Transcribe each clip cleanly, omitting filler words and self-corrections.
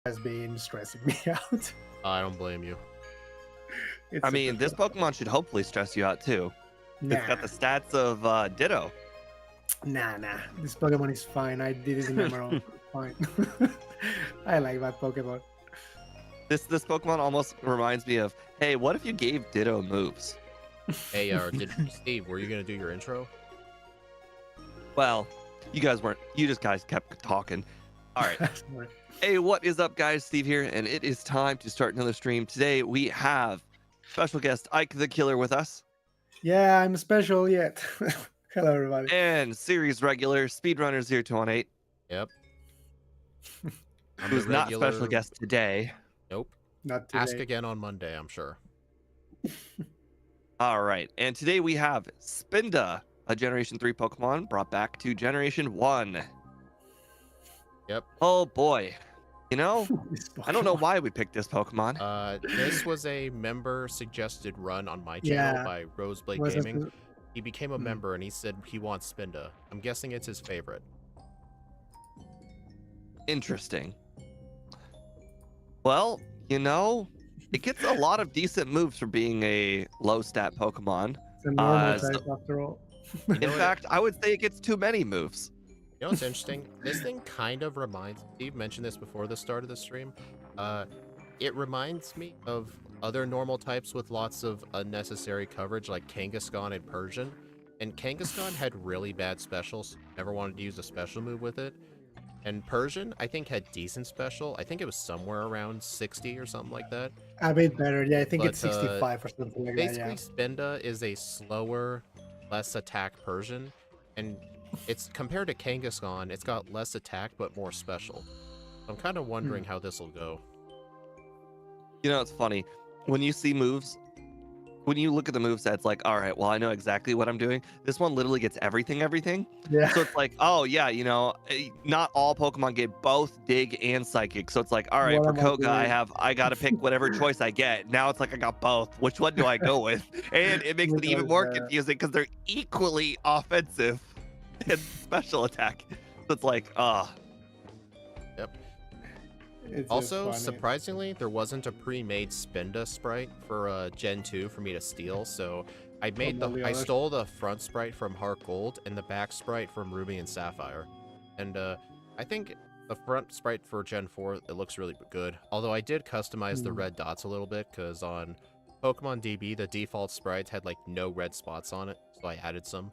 has been stressing me out. I don't blame you. I mean, this Pokemon should hopefully stress you out too. It's got the stats of Ditto. Nah. This Pokemon is fine. I did it in Emerald. Fine. I like that Pokemon. This Pokemon almost reminds me of, hey, what if you gave Ditto moves? Hey, Steve, were you gonna do your intro? Well, you guys weren't. You just guys kept talking. All right. Hey, what is up, guys? Steve here, and it is time to start another stream. Today we have special guest Ike the Killer with us. Yeah, I'm special yet. Hello, everybody. And series regular Speedrunner0218. Yep. Who's not special guest today. Nope. Not today. Ask again on Monday, I'm sure. All right, and today we have Spinda, a Generation 3 Pokemon brought back to Generation 1. Yep. Oh boy. You know, I don't know why we picked this Pokemon. This was a member suggested run on my channel by Roseblade Gaming. He became a member and he said he wants Spinda. I'm guessing it's his favorite. Interesting. Well, you know, it gets a lot of decent moves for being a low stat Pokemon. It's a normal type after all. In fact, I would say it gets too many moves. You know what's interesting? This thing kind of reminds, Steve mentioned this before the start of the stream, it reminds me of other normal types with lots of unnecessary coverage like Kangaskhan and Persian. And Kangaskhan had really bad specials, never wanted to use a special move with it. And Persian, I think, had decent special. I think it was somewhere around 60 or something like that. A bit better, yeah, I think it's 65 or something like that, Basically, Spinda is a slower, less attack Persian, and it's compared to Kangaskhan, it's got less attack but more special. I'm kind of wondering how this will go. You know, it's funny when you see moves, when you look at the moveset, it's like, all right, well, I know exactly what I'm doing. This one literally gets everything. Yeah. So it's like, oh yeah, you know, not all Pokemon get both Dig and Psychic. So it's like, all right, for Koga, I got to pick whatever choice I get. Now it's like I got both. Which one do I go with? And it makes it even more confusing because they're equally offensive and special attack. So it's like, Yep. It's also, surprisingly, there wasn't a pre-made Spinda sprite for Gen 2 for me to steal, so I stole the front sprite from Heart Gold and the back sprite from Ruby and Sapphire. And I think the front sprite for Gen 4, it looks really good. Although I did customize the red dots a little bit, because on Pokemon DB, the default sprites had like no red spots on it, so I added some.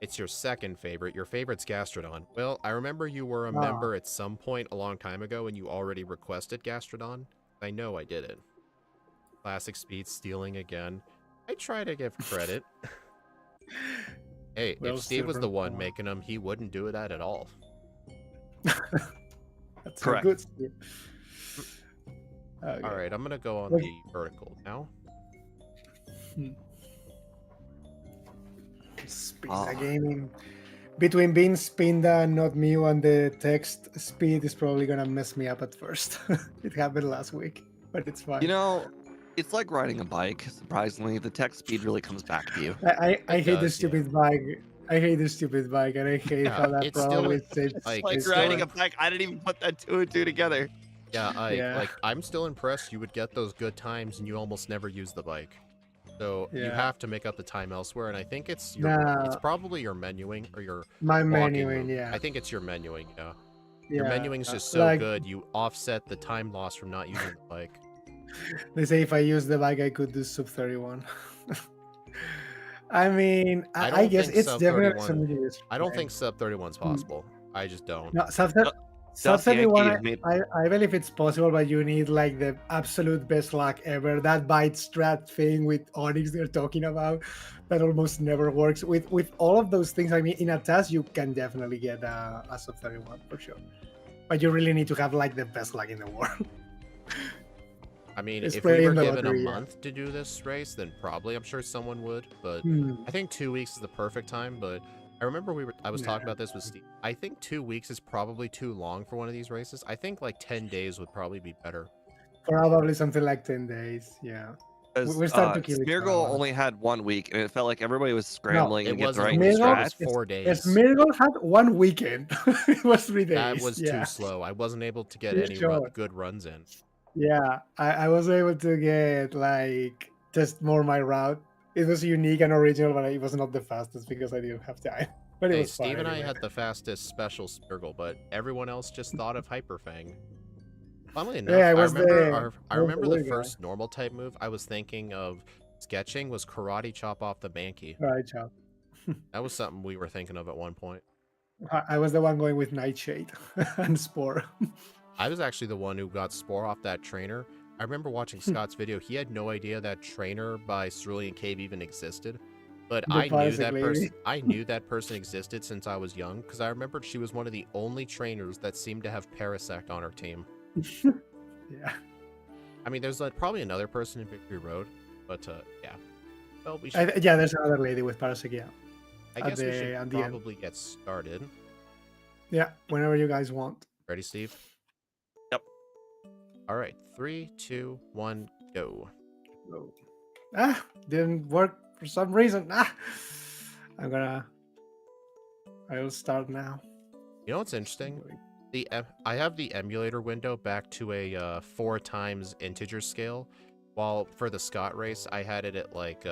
It's your second favorite. Your favorite's Gastrodon. Well, I remember you were a member at some point a long time ago and you already requested Gastrodon. I know I did it. Classic speed stealing again. I try to give credit. Hey, if Steve was the one making them, he wouldn't do that at all. That's correct. Good, Steve. Okay. All right, I'm going to go on the vertical now. Spinda gaming. Between being Spinda and not Mew and the text speed is probably gonna mess me up at first. It happened last week, but it's fine. you know, it's like riding a bike. Surprisingly, the text speed really comes back to you. I hate the stupid bike. I hate the stupid bike, and I hate how that probably saves. Like riding a bike. I didn't even put that 2 and 2 together. Yeah, I'm still impressed you would get those good times and you almost never use the bike. So you have to make up the time elsewhere, and I think it's it's probably your menuing or your menuing. Yeah, I think it's your menuing. Yeah, your menuing is just so good. You offset the time loss from not using the bike. They say if I use the bike, I could do sub 31. I mean, I guess it's definitely something to use. I don't think sub 31 is possible. I just don't. No, sub 31, I believe it's possible, but you need like the absolute best luck ever. That bite strat thing with Onyx they're talking about, that almost never works. With all of those things, I mean, in a task, you can definitely get a sub 31 for sure. But you really need to have like the best luck in the world. I mean, if we were given a month to do this race, then probably I'm sure someone would. But I think 2 weeks is the perfect time. But I remember I was talking about this with Steve. I think 2 weeks is probably too long for one of these races. I think like 10 days would probably be better. Probably something like 10 days, yeah. We start to kill each Smeargle other. only had 1 week, and it felt like everybody was No, scrambling it to get the wasn't right a week. It strat. was 4 days. Smeargle had 1 weekend. It was 3 days. That was too slow. I wasn't able to get Too any short. good runs in. Yeah, I was able to get like just more my route. It was unique and original, but it was not the fastest because I didn't have time. But it Hey, was fun Steve and anyway. I had the fastest special Spirgle, but everyone else just thought of Hyperfang. Funnily enough, Yeah, I remember the first normal type move I was thinking of sketching was Karate Chop off the Mankey. Right, chop. That was something we were thinking of at one point. I was the one going with Nightshade and Spore. I was actually the one who got Spore off that trainer. I remember watching Scott's video. He had no idea that trainer by Cerulean Cave even existed. But I knew that person existed since I was young, because I remembered she was one of the only trainers that seemed to have Parasect on her team. Yeah. I mean, there's probably another person in Victory Road, but yeah. Well, we should... yeah, there's another lady with Parasect, yeah. I guess we should probably get started. Yeah, whenever you guys want. Ready, Steve? Yep. All right, 3, 2, 1, go. Go. Ah, didn't work for some reason. Ah, I'll start now. You know what's interesting? I have the emulator window back to a 4 times integer scale, while for the Scott race I had it at like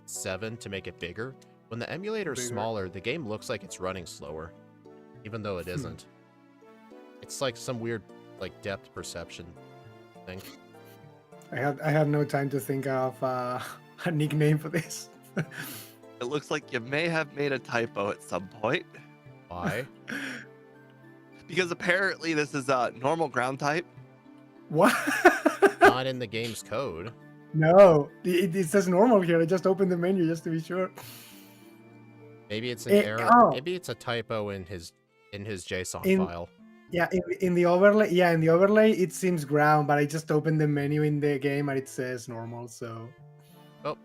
7 to make it bigger. When the emulator is smaller, the game looks like it's running slower, even though it isn't. It's like some weird like depth perception thing. I have no time to think of a nickname for this. It looks like you may have made a typo at some point. Why? Because apparently this is a normal ground type. What? Not in the game's code. No, it says normal here. I just opened the menu just to be sure. Maybe it's an error. Oh. Maybe it's a typo in his JSON file. Yeah, in the overlay. Yeah, in the overlay it seems ground, but I just opened the menu in the game and it says normal. So. Oh,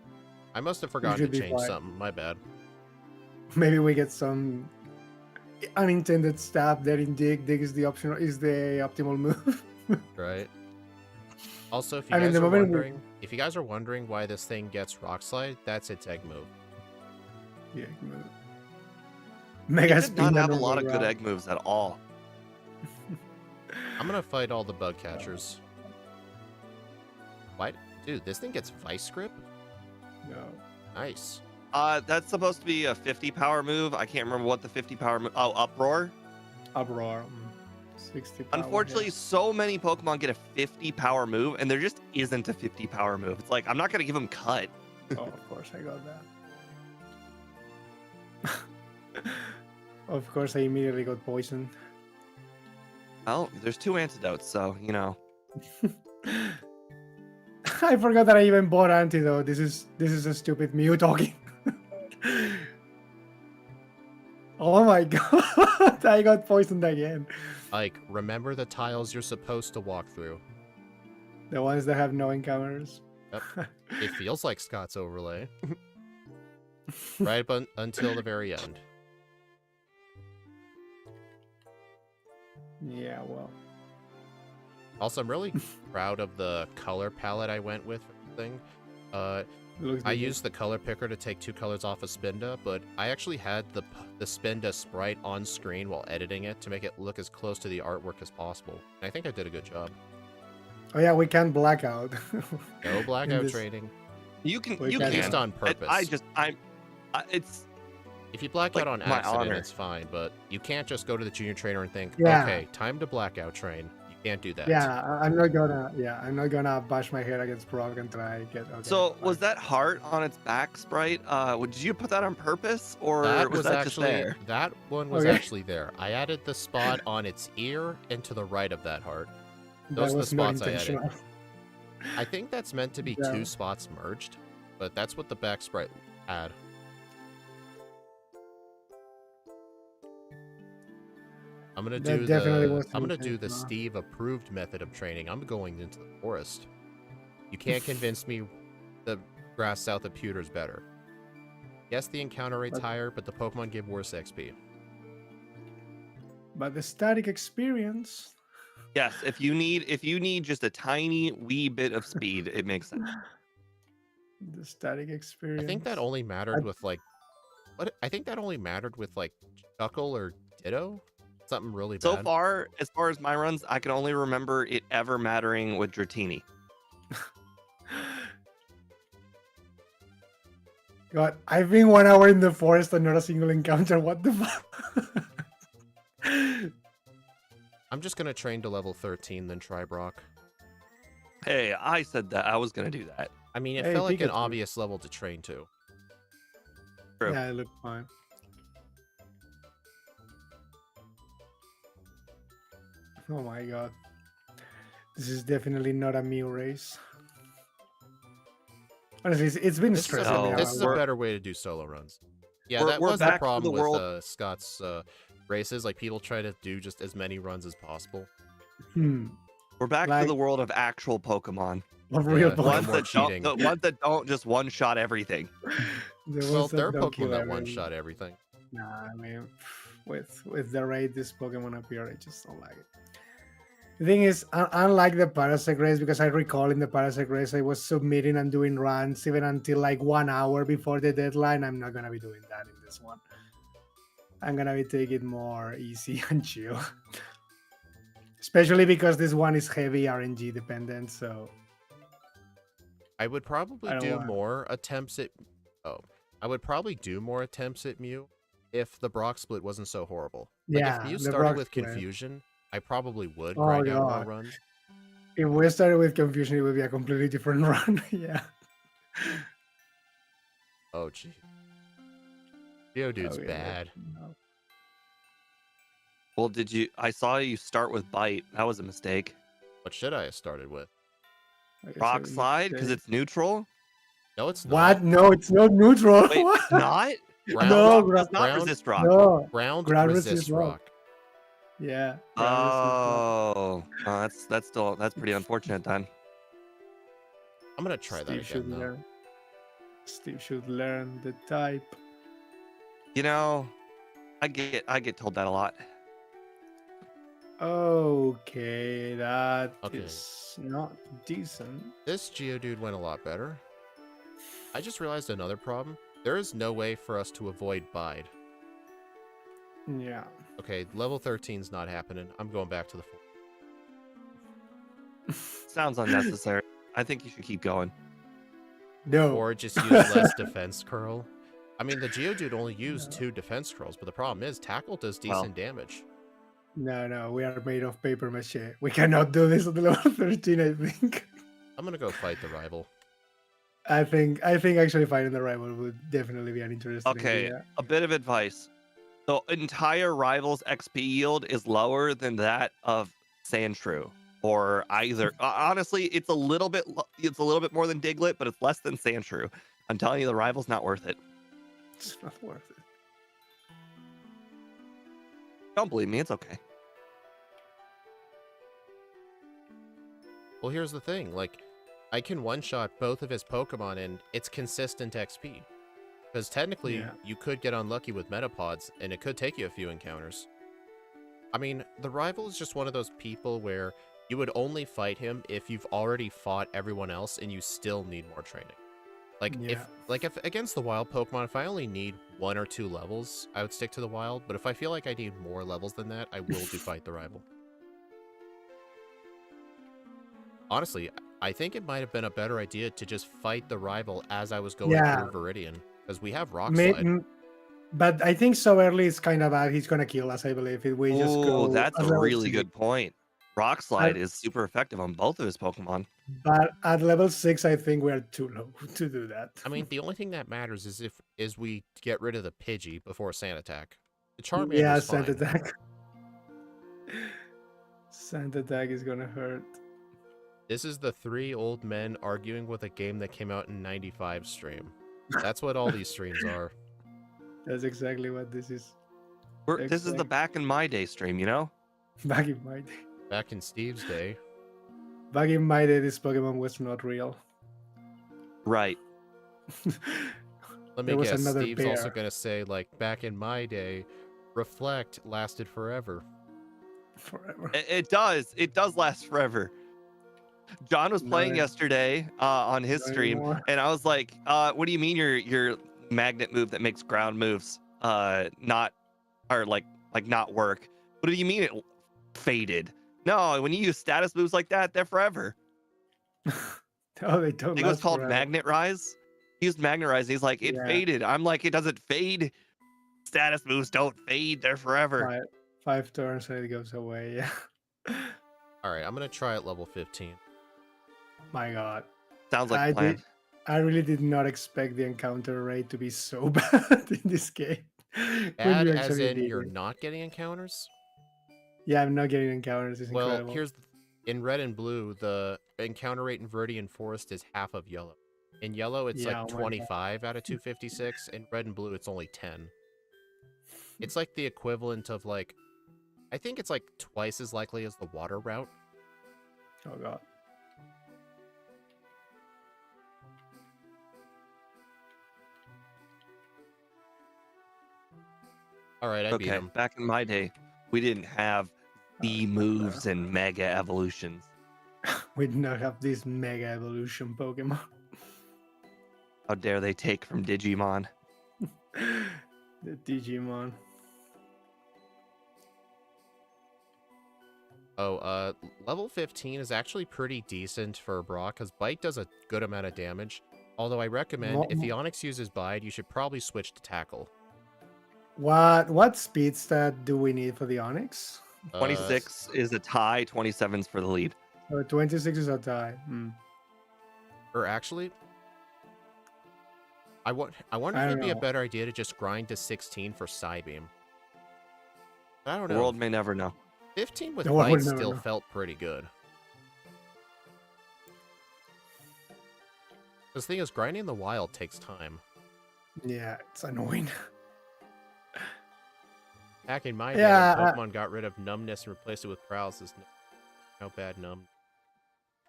I must have forgotten to change something. My bad. Maybe we get some unintended stuff there in Dig. Dig is the optimal move. Right. Also, if you guys are wondering why this thing gets Rock Slide, that's its egg move. Yeah, egg move. Mega Spinda does not have a lot of good egg moves at all. I'm gonna fight all the bug catchers. What? Dude, this thing gets Vice Grip? No. Nice. That's supposed to be a 50 power move. I can't remember what the 50 power move. Oh, Uproar. Uproar. 60 power. Unfortunately, so many Pokemon get a 50 power move, and there just isn't a 50 power move. It's like I'm not gonna give them Cut. Oh, of course I got that. Of course, I immediately got poisoned. Well, there's 2 antidotes, so you know. I forgot that I even bought antidote. This is a stupid Mew talking. Oh my god! I got poisoned again. Like, remember the tiles you're supposed to walk through. The ones that have no encounters. Yep. It feels like Scott's overlay. Right until the very end. Yeah, well. Also, I'm really proud of the color palette I went with for the thing. I used the color picker to take 2 colors off of Spinda, but I actually had the Spinda sprite on screen while editing it to make it look as close to the artwork as possible. And I think I did a good job. Oh yeah, we can blackout. No blackout training. You can just on purpose. It's if you black out on accident, it's fine, but you can't just go to the junior trainer and think, yeah. Okay, time to blackout train. You can't do that. Yeah, I'm not gonna bash my head against Brock until I get. Okay, so was that heart on its back sprite? Did you put that on purpose, or was that actually just there? That one was actually there. I added the spot on its ear and to the right of that heart. Those are the spots I added. I think that's meant to be 2 spots merged, but that's what the back sprite had. I'm gonna do the Steve approved method of training. I'm going into the forest. You can't convince me the grass south of Pewter's better. Yes, the encounter rate's higher, but the Pokemon give worse XP. But the static experience. Yes, if you need just a tiny wee bit of speed, it makes sense. The static experience. I think that only mattered with like, I think that only mattered with like Chuckle or Ditto. Something really So bad. far, as far as my runs, I can only remember it ever mattering with Dratini. God, I've been 1 hour in the forest and not a single encounter. What the fuck? I'm just gonna train to level 13, then try Brock. Hey, I said that. I was going to do that. I mean, it Hey, felt like an Pikachu. obvious level to train to. True. Yeah, it looked fine. Oh my god. This is definitely not a Mew race. Honestly, it's been stressing me out. This is a better way to do solo runs. Yeah, that we're was the back to problem the world. with Scott's races. Like, people try to do just as many runs as possible. We're back to the world of actual Pokemon. Of real Pokemon. The ones that don't just one-shot everything. Well, there are Pokemon that one-shot everything. Nah, I mean, with the rate this Pokemon appear, I just don't like it. The thing is, unlike the Parasect race, because I recall in the Parasect race, I was submitting and doing runs even until like 1 hour before the deadline. I'm not going to be doing that in this one. I'm going to be taking it more easy and chill. Especially because this one is heavy RNG dependent, so... I would probably do more attempts at... Oh. I would probably do more attempts at Mew if the Brock split wasn't so horrible. Like, yeah, if Mew started with Confusion, I probably would grind out more runs. If we started with Confusion, it would be a completely different run. Yeah. Oh, gee. Geodude's bad. No. Well, I saw you start with Bite. That was a mistake. What should I have started with? Rock Slide, because it's neutral? No, it's not. What? No, it's not neutral. Wait, it's not? Ground does not resist rock. No. Ground resists rock. Yeah. Oh, that's pretty unfortunate then. I'm gonna try that again though. Steve should learn the type. You know, I get told that a lot. Okay, that is not decent. This Geodude went a lot better. I just realized another problem. There is no way for us to avoid Bide. Yeah. Okay, level 13's not happening. I'm going back to the 4. Sounds unnecessary. I think you should keep going. No. Or just use less defense curl. I mean, the Geodude only used 2 defense curls, but the problem is Tackle does decent damage. No, we are made of paper mache. We cannot do this at level 13, I think. I'm gonna go fight the rival. I think actually fighting the rival would definitely be an interesting idea. A bit of advice. The entire rival's XP yield is lower than that of Sandshrew, or either. Honestly, it's a little bit more than Diglett, but it's less than Sandshrew. I'm telling you, the rival's not worth it. It's not worth it. Don't believe me, it's okay. Well, here's the thing. Like, I can one-shot both of his Pokemon, and it's consistent XP. Because technically, you could get unlucky with Metapods, and it could take you a few encounters. I mean, the rival is just one of those people where you would only fight him if you've already fought everyone else and you still need more training. Like, if against the wild Pokemon, if I only need 1 or 2 levels, I would stick to the wild. But if I feel like I need more levels than that, I will do fight the rival. Honestly, I think it might have been a better idea to just fight the rival as I was going through Viridian. Because we have Rock Slide. But I think so early it's kind of bad. He's going to kill us, I believe. If we just go... that's a really good point. Rock Slide is super effective on both of his Pokemon. But at level 6, I think we're too low to do that. I mean, the only thing that matters is we get rid of the Pidgey before Sand Attack. The Charmander is fine. Sand Attack. Sand Attack is going to hurt. This is the 3 old men arguing with a game that came out in '95 stream. That's what all these streams are. That's exactly what this is. This is the back in my day stream, you know? Back in my day. Back in Steve's day. Back in my day, this Pokemon was not real. Right. Let me guess, Steve's also going to say, like, back in my day, Reflect lasted forever. Forever. It does. It does last forever. John was playing No, yesterday on his not stream, anymore. and I was like, "What do you mean your magnet move that makes ground moves not or like not work? What do you mean it faded? No, when you use status moves like that, they're forever." Oh, they I don't think it was last called forever. Magnet Rise. He used Magnet Rise. He's like, it Yeah, faded. I'm like, it doesn't fade. Status moves don't fade. They're forever. five turns and it goes away. Yeah. All right, I'm gonna try at level 15. My God, Sounds like I a plan. did. I really did not expect the encounter rate to be so bad in this game. When Bad you as actually in did you're it. not getting encounters? Yeah, I'm not getting encounters. It's Well, incredible. in red and blue, the encounter rate in Viridian Forest is half of yellow. In yellow, it's Yeah, like oh my God. 25 out of 256. In red and blue, it's only 10. It's like the equivalent of like, I think it's like twice as likely as the water route. Oh God. All right, I beat Okay, him. back in my day, we didn't have the Oh, moves and mega evolutions. we did not have this mega evolution Pokemon. How dare they take from Digimon? The Digimon. Oh, level 15 is actually pretty decent for Brock, because Bite does a good amount of damage. Although I recommend, if the Onix uses Bite, you should probably switch to Tackle. What speed stat do we need for the Onix? 26 is a tie, 27's for the lead. 26 is a tie. Or actually, I wonder if it'd be a better idea to just grind to 16 for Psybeam. I don't know. The world may never know. 15 with Bite still felt pretty good. The thing is, grinding in the wild takes time. Yeah, it's annoying. Back in my day, when Pokemon got rid of numbness and replaced it with paralysis, how bad numb.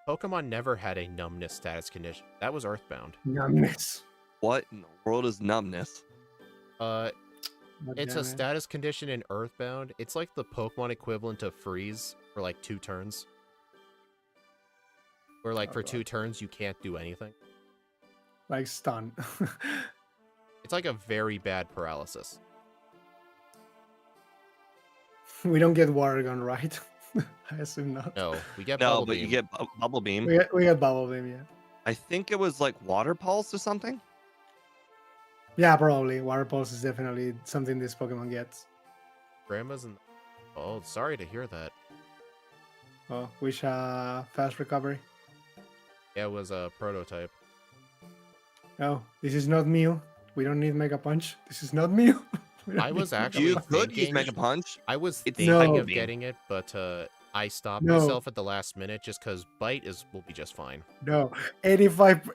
Pokemon never had a numbness status condition. That was Earthbound. Numbness. What in the world is numbness? It's a status condition in Earthbound. It's like the Pokemon equivalent of freeze for like 2 turns. Where like for 2 turns you can't do anything. Like stun. It's like a very bad paralysis. We don't get Water Gun, right? I assume not. No, we get No, Bubble but Beam. you get Bubble Beam. We get Bubble Beam, yeah. I think it was like Water Pulse or something. Yeah, probably. Water Pulse is definitely something this Pokemon gets. Grandma's in... Oh, sorry to hear that. Oh, wish fast recovery. Yeah, it was a prototype. Oh, this is not Mew. We don't need Mega Punch. This is not Mew. I was actually You could use thinking... Mega Punch. I was It's thinking of getting it, but I stopped No. myself at the last minute just because Bite will be just fine. No, 85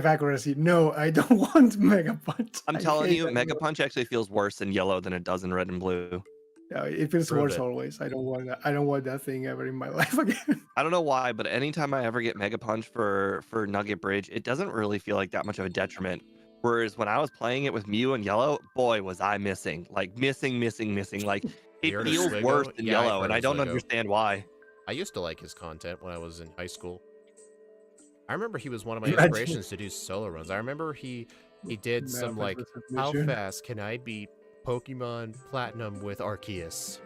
accuracy. No, I don't want Mega Punch. I'm telling you, Mega Punch actually feels worse in yellow than it does in red and blue. No, it feels worse always. I don't want that. I don't want that thing ever in my life again. I don't know why, but anytime I ever get Mega Punch for Nugget Bridge, it doesn't really feel like that much of a detriment. Whereas when I was playing it with Mew and yellow, boy, was I missing. Like missing. Like it feels worse in yellow, and I don't understand why. I used to like his content when I was in high school. I remember he was one of my inspirations to do solo runs. I remember he did some like, how fast can I beat Pokemon Platinum with Arceus?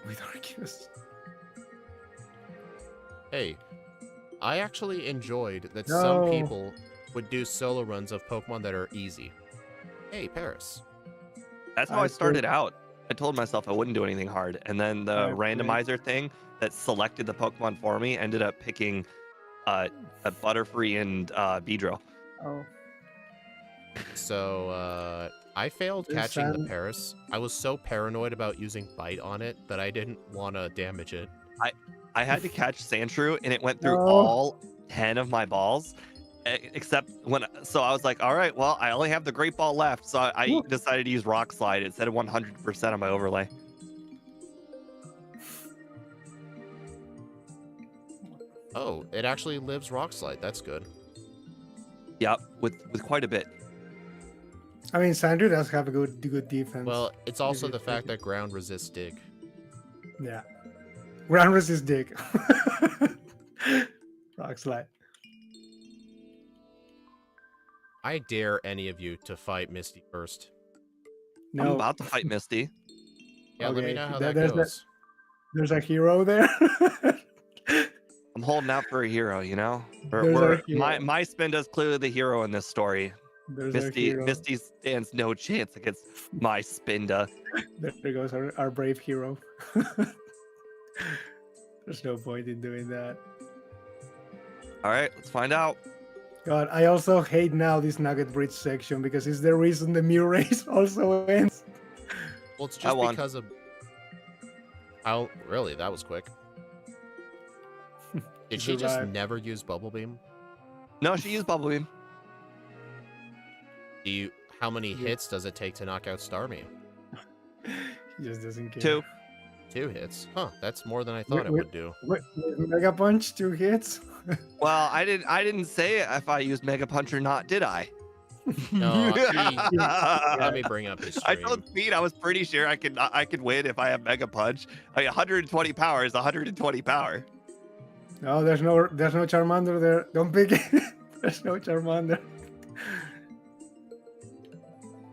With Arceus. Hey, I actually enjoyed that some people would do solo runs of Pokemon that are easy. Hey, Paris. That's how I started out. I told myself I wouldn't do anything hard, and then the randomizer thing that selected the Pokemon for me ended up picking a Butterfree and Beedrill. Oh. So, I failed catching the Paris. I was so paranoid about using Bite on it that I didn't want to damage it. I had to catch Sandshrew, and it went through all 10 of my balls, except so I was like, all right, well, I only have the Great Ball left, so I decided to use Rock Slide instead of 100% on my overlay. Oh, it actually lives Rock Slide. That's good. Yep, with quite a bit. I mean, Sandra does have a good defense. Well, it's also the fact that ground resists dig. Yeah. Ground resist dig. Rock slide. I dare any of you to fight Misty first. I'm No. about to fight Misty. Yeah, let me Okay, know how there- that there's a- goes. There's a hero there. I'm holding out for a hero, you know? There's our hero. My Spinda's clearly the hero in this story. There's our hero. Misty stands no chance against my Spinda. There goes our brave hero. There's no point in doing that. All right, let's find out. God, I also hate now this Nugget Bridge section because it's the reason the Mew race also ends. Well, it's just because of... Oh, really? That was quick. Did she just never use Bubble Beam? No, she used Bubble Beam. How many hits does it take to knock out Starmie? He just doesn't care. 2. 2 hits. Huh, that's more than I thought it would do. With Mega Punch, 2 hits? Well, I didn't say if I used Mega Punch or not, did I? No, let me bring up his stream. I told Speed I was pretty sure I could win if I have Mega Punch. Like 120 power is 120 power. No, there's no Charmander there. Don't pick it. There's no Charmander.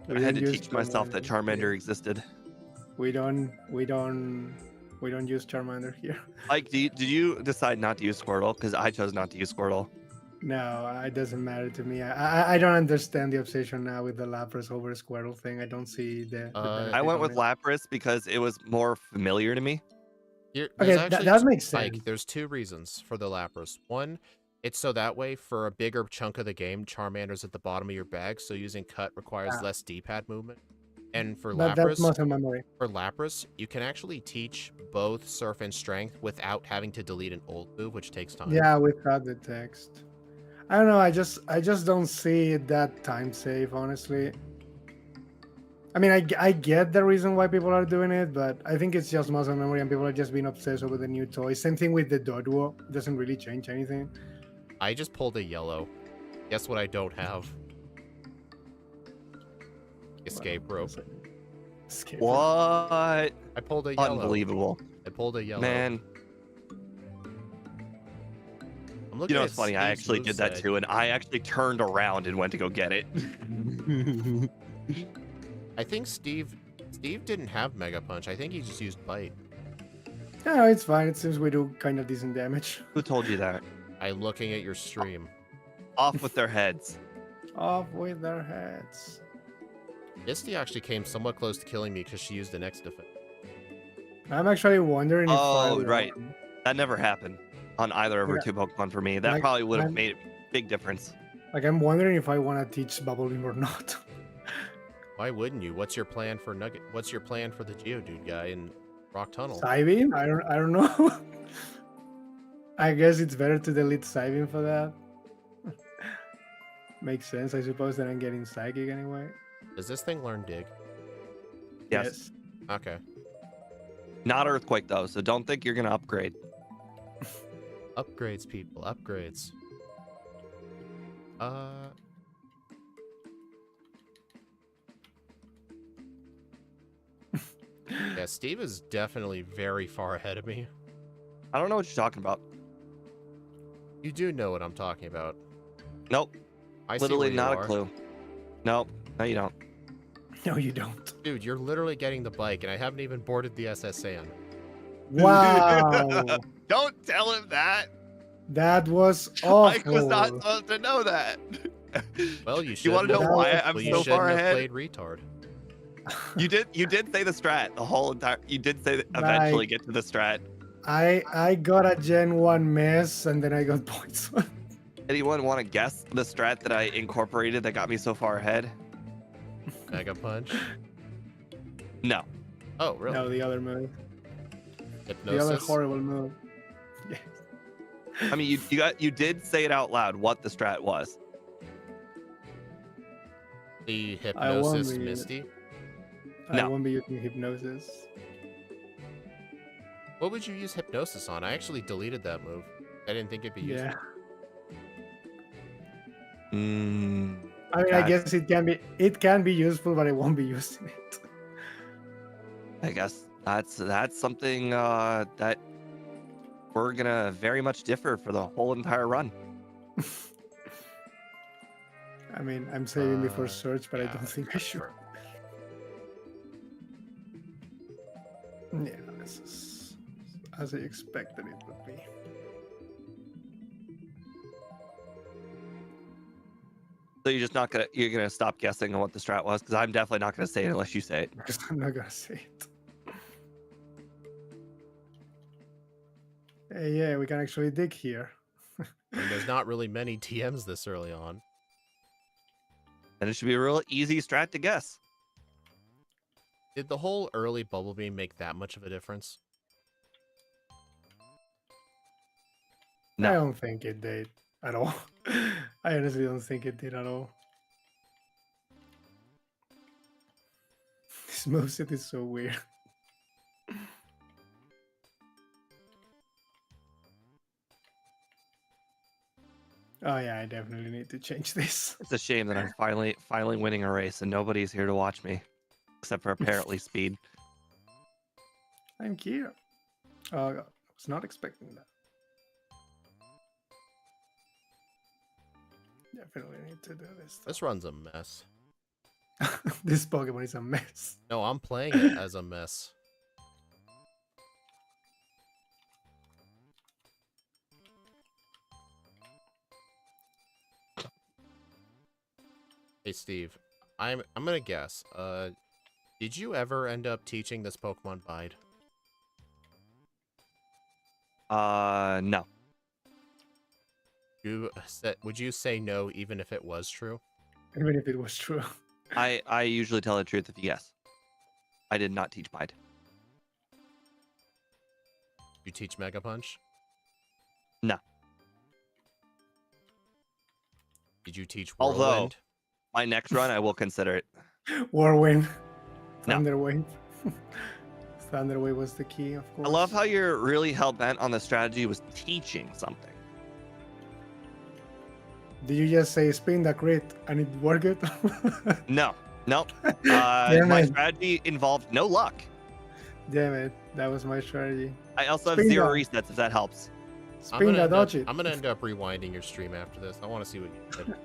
I had to teach myself that Charmander existed. We don't use Charmander here. Like, did you decide not to use Squirtle? Because I chose not to use Squirtle. No, it doesn't matter to me. I don't understand the obsession now with the Lapras over Squirtle thing. I don't see the I went with Lapras because it was more familiar to me. Okay, that makes sense. Like, there's 2 reasons for the Lapras. One, it's so that way for a bigger chunk of the game, Charmander's at the bottom of your bag, so using Cut requires less D-pad movement. And for that's muscle memory. For Lapras, you can actually teach both Surf and Strength without having to delete an old move, which takes time. Yeah, without the text. I don't know. I just don't see it that time safe, honestly. I mean, I get the reason why people are doing it, but I think it's just muscle memory and people are just being obsessed over the new toy. Same thing with the Doduo. It doesn't really change anything. I just pulled a yellow. Guess what I don't have? Escape rope. What? I pulled a yellow. Unbelievable. I pulled a yellow. Man. You know, it's funny. I actually did that too, and I actually turned around and went to go get it. I think Steve didn't have Mega Punch. I think he just used Bite. No, it's fine. It seems we do kind of decent damage. Who told you that? I'm looking at your stream. Off with their heads. Off with their heads. Misty actually came somewhat close to killing me because she used an X defense. I'm actually wondering if right. That never happened on either of her 2 Pokemon for me. That probably would have made a big difference. Like, I'm wondering if I want to teach Bubble Beam or not. Why wouldn't you? What's your plan for Nugget? What's your plan for the Geodude guy in Rock Tunnel? Psybeam? I don't know. I guess it's better to delete Psybeam for that. Makes sense. I suppose that I'm getting Psychic anyway. Does this thing learn Dig? Yes. Okay. Not Earthquake though, so don't think you're gonna upgrade. Upgrades, people. Upgrades. Yeah, Steve is definitely very far ahead of me. I don't know what you're talking about. You do know what I'm talking about. Nope. I Literally see not a clue. Nope. No, you don't. No, you don't. Dude, you're literally getting the bike, and I haven't even boarded the SSN. Wow. Don't tell him that. That was awful. Mike was not supposed to know that. Well, you should. You want to know why I'm so far ahead? Played retard. You did say the strat the whole entire. You did say that eventually get to the strat. I got a Gen 1 mess and then I got points. Anyone want to guess the strat that I incorporated that got me so far ahead? Mega Punch? No. Oh, really? No, the other move. Hypnosis? The other horrible move. Yeah. I mean, you did say it out loud what the strat was. The Hypnosis Misty? I won't be using Hypnosis. What would you use Hypnosis on? I actually deleted that move. I didn't think it'd be useful. Yeah. I mean, I guess it can be useful, but I won't be using it. I guess that's something that we're gonna very much differ for the whole entire run. I mean, I'm saving me for search, but I yeah, don't think I should. sure. Yeah, this is as I expected it would be. So you're gonna stop guessing on what the strat was, because I'm definitely not gonna say it unless you say it. Because I'm not gonna say it. Hey, yeah, we can actually dig here. I mean, there's not really many TMs this early on. And it should be a real easy strat to guess. Did the whole early Bubble Beam make that much of a difference? No. I don't think it did at all. I honestly don't think it did at all. This moveset is so weird. Oh yeah, I definitely need to change this. It's a shame that I'm finally winning a race and nobody's here to watch me, except for apparently Speed. I'm here. Oh, God. I was not expecting that. Definitely need to do this. This run's a mess. This Pokemon is a mess. No, I'm playing it as a mess. Hey Steve, I'm gonna guess. Did you ever end up teaching this Pokemon Bide? No. Would you say no even if it was true? Even if it was true. I usually tell the truth if you guess. I did not teach Bide. You teach Mega Punch? No. Did you teach Although, Whirlwind? my next run, I will consider it. Whirlwind. No. Thunderwave. Thunderwave was the key, of course. I love how you're really hell-bent on the strategy was teaching something. Did you just say spin the crit and it worked? No. Nope. Damn My it. strategy involved no luck. Damn it. That was my strategy. I also have Spinda. 0 resets, if that helps. Spin the dodge it. I'm gonna end up rewinding your stream after this. I want to see what you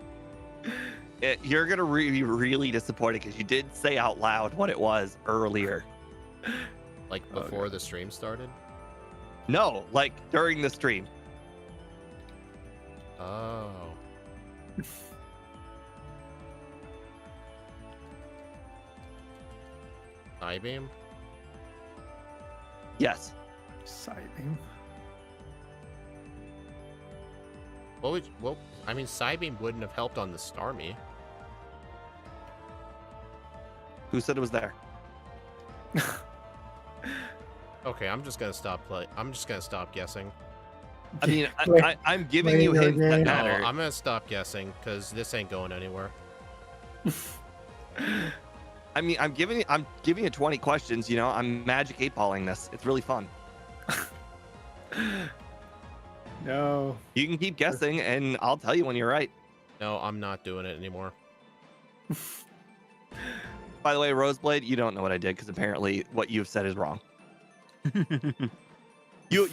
did. You're going to be really disappointed because you did say out loud what it was earlier. Like before the stream started? No, like during the stream. Oh. Psybeam? Yes. Psybeam. Well, I mean, Psybeam wouldn't have helped on the Starmie. Who said it was there? Okay, I'm just gonna stop I'm just gonna stop guessing. I mean, I'm giving play you your hints that game. No, matter. I'm gonna stop guessing because this ain't going anywhere. I mean, I'm giving you 20 questions. You know, I'm magic 8-balling this. It's really fun. No. You can keep guessing, and I'll tell you when you're right. No, I'm not doing it anymore. By the way, Roseblade, you don't know what I did because apparently what you've said is wrong.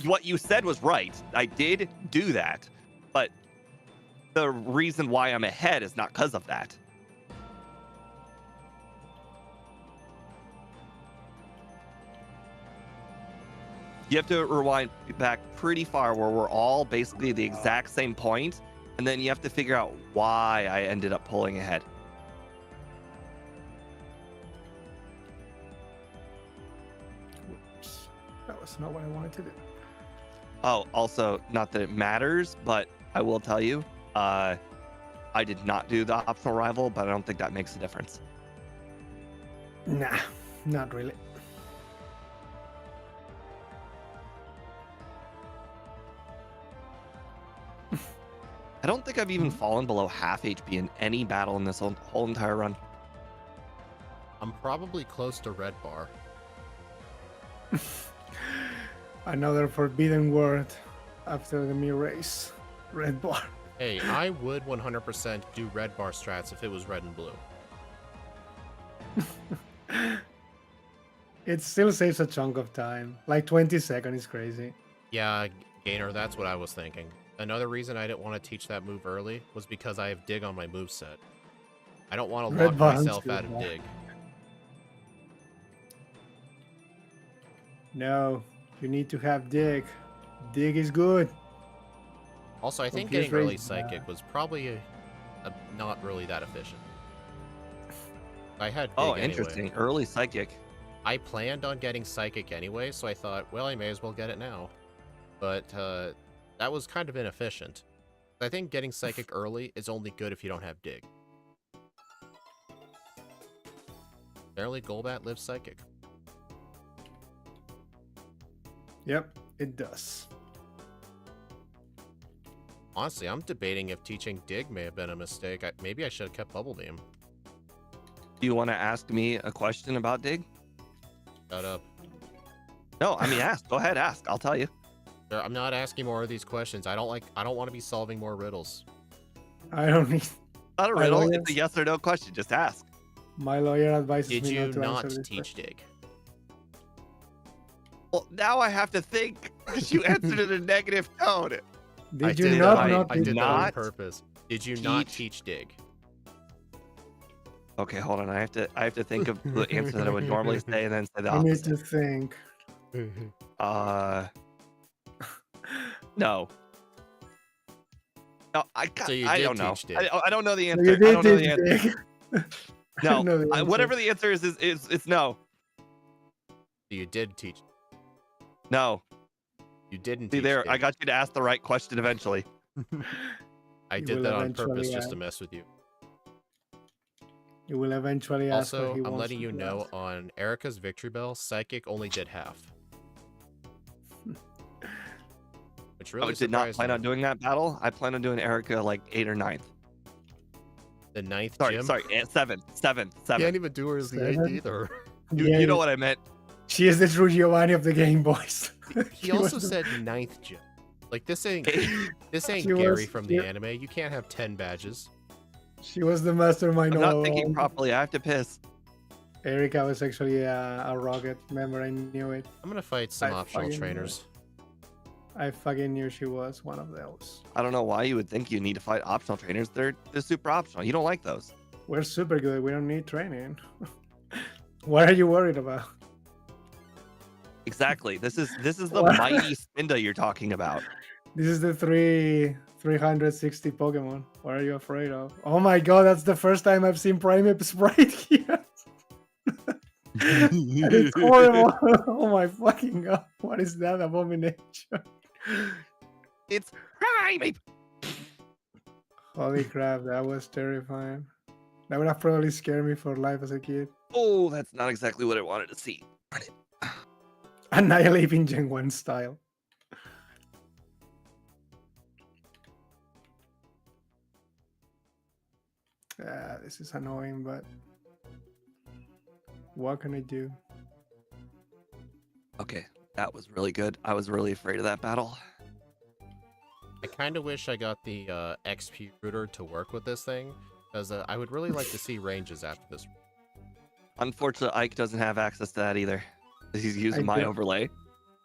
What you said was right. I did do that, but the reason why I'm ahead is not because of that. You have to rewind back pretty far where we're all basically the exact same point, and then you have to figure out why I ended up pulling ahead. Whoops. That was not what I wanted to do. Oh, also, not that it matters, but I will tell you, I did not do the optional rival, but I don't think that makes a difference. Nah, not really. I don't think I've even fallen below half HP in any battle in this whole entire run. I'm probably close to red bar. Another forbidden word after the me race. Red bar. Hey, I would 100% do red bar strats if it was red and blue. It still saves a chunk of time. Like 20 seconds is crazy. Yeah, Gainer, that's what I was thinking. Another reason I didn't want to teach that move early was because I have Dig on my moveset. I don't want to Red lock buttons, myself out of Dig. No, you need to have Dig. Dig is good. Also, I think getting early Psychic was probably not really that efficient. I had Dig anyway. Interesting. Early Psychic. I planned on getting Psychic anyway, so I thought, well, I may as well get it now. But that was kind of inefficient. I think getting Psychic early is only good if you don't have Dig. Apparently, Golbat lives Psychic. Yep, it does. Honestly, I'm debating if teaching Dig may have been a mistake. Maybe I should have kept Bubble Beam. Do you want to ask me a question about Dig? Shut up. No, I mean, ask. Go ahead, ask. I'll tell you. I'm not asking more of these questions. I don't want to be solving more riddles. I don't need. Not a riddle. It's a yes or no question. Just ask. My lawyer advises me not to Did you not answer teach Dig? Well, now I have to think. You answered in a negative tone. Did you not? I did that on purpose. Did you not teach Dig? Okay, hold on. I have to think of the answer that I would normally say and then say the opposite. I need to think. No. No, I don't know. I don't know the answer. You I don't know the answer. No, whatever the answer is it's no. You did teach. No. You didn't. See there, I got you to ask the right question eventually. I did that on purpose just to mess with you. You will eventually ask. Also, I'm letting you know on Erica's Victory Bell, Psychic only did half. Which really did not plan on doing that battle. I plan on doing Erica like 8th or 9th. The 9th Sorry, gym? sorry, 7th. Can't even do her as the 8th either. You know what I meant. She is the true Giovanni of the Game Boys. He also said 9th gym. Like this ain't Gary from the anime. You can't have 10 badges. She was the mastermind. I'm not thinking properly. I have to piss. Erica was actually a Rocket member. I knew it. I'm gonna fight some optional trainers. I fucking knew she was one of those. I don't know why you would think you need to fight optional trainers. They're super optional. You don't like those. We're super good. We don't need training. What are you worried about? Exactly. This is the mighty Spinda you're talking about. This is the 360 Pokemon. What are you afraid of? Oh my god, that's the first time I've seen Primeape Sprite here. It's horrible. Oh my fucking god. What is that abomination? It's Primeape. Holy crap, that was terrifying. That would have probably scared me for life as a kid. Oh, that's not exactly what I wanted to see. Annihilating Gen 1 style. This is annoying, but what can I do? Okay, that was really good. I was really afraid of that battle. I kind of wish I got the XP router to work with this thing, because I would really like to see ranges after this. Unfortunately, Ike doesn't have access to that either. He's using my overlay.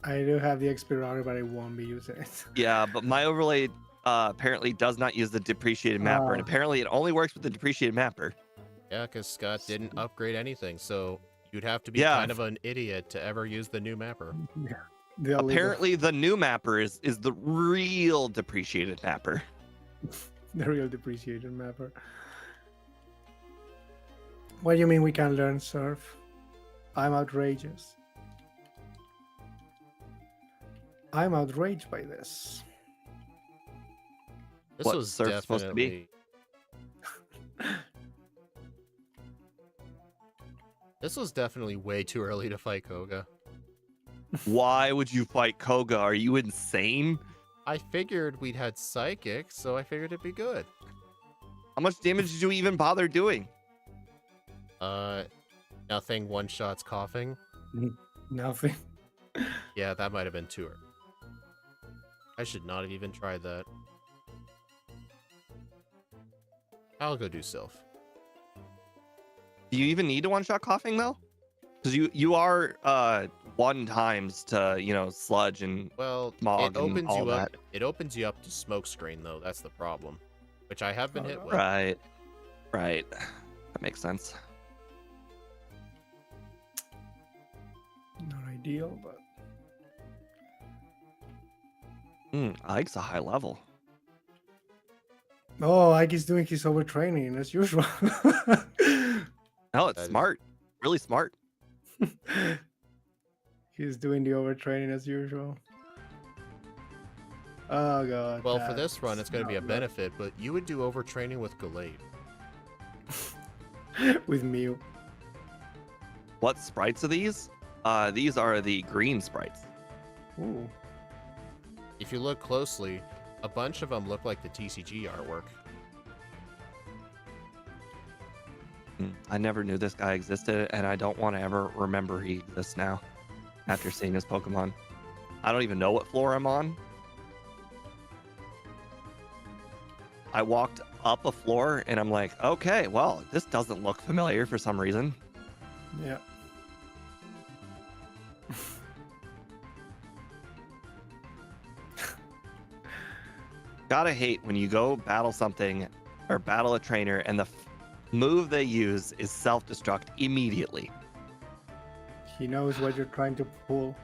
I do have the XP router, but I won't be using it. Yeah, but my overlay apparently does not use the depreciated mapper, and apparently it only works with the depreciated mapper. Yeah, because Scott didn't upgrade anything, so you'd have to be kind of an idiot to ever use the new mapper. Yeah. Apparently, the new mapper is the real depreciated mapper. The real depreciated mapper. What do you mean we can learn surf? I'm outrageous. I'm outraged by this. This what was surf's supposed to be? This was definitely way too early to fight Koga. Why would you fight Koga? Are you insane? I figured we'd had Psychic, so I figured it'd be good. How much damage did you even bother doing? Nothing. One shot's coughing. Nothing. Yeah, that might have been too early. I should not have even tried that. I'll go do Sylph. Do you even need a one-shot coughing though? Because you are 1 times to, sludge and Well, smog and all that. It opens you up to smoke screen though. That's the problem, which I have been hit with. Right. That makes sense. Not ideal, but Ike's a high level. oh, Ike is doing his overtraining as usual. No, it's smart. Really smart. He's doing the overtraining as usual. Oh god. Well, for this run, it's going to be a benefit, but you would do overtraining with Gallade. With Mew. What sprites are these? These are the green sprites. Ooh. If you look closely, a bunch of them look like the TCG artwork. I never knew this guy existed, and I don't want to ever remember he exists now after seeing his Pokemon. I don't even know what floor I'm on. I walked up a floor, and I'm like, okay, well, this doesn't look familiar for some reason. Yeah. Gotta hate when you go battle something or battle a trainer and the move they use is self-destruct immediately. He knows what you're trying to pull.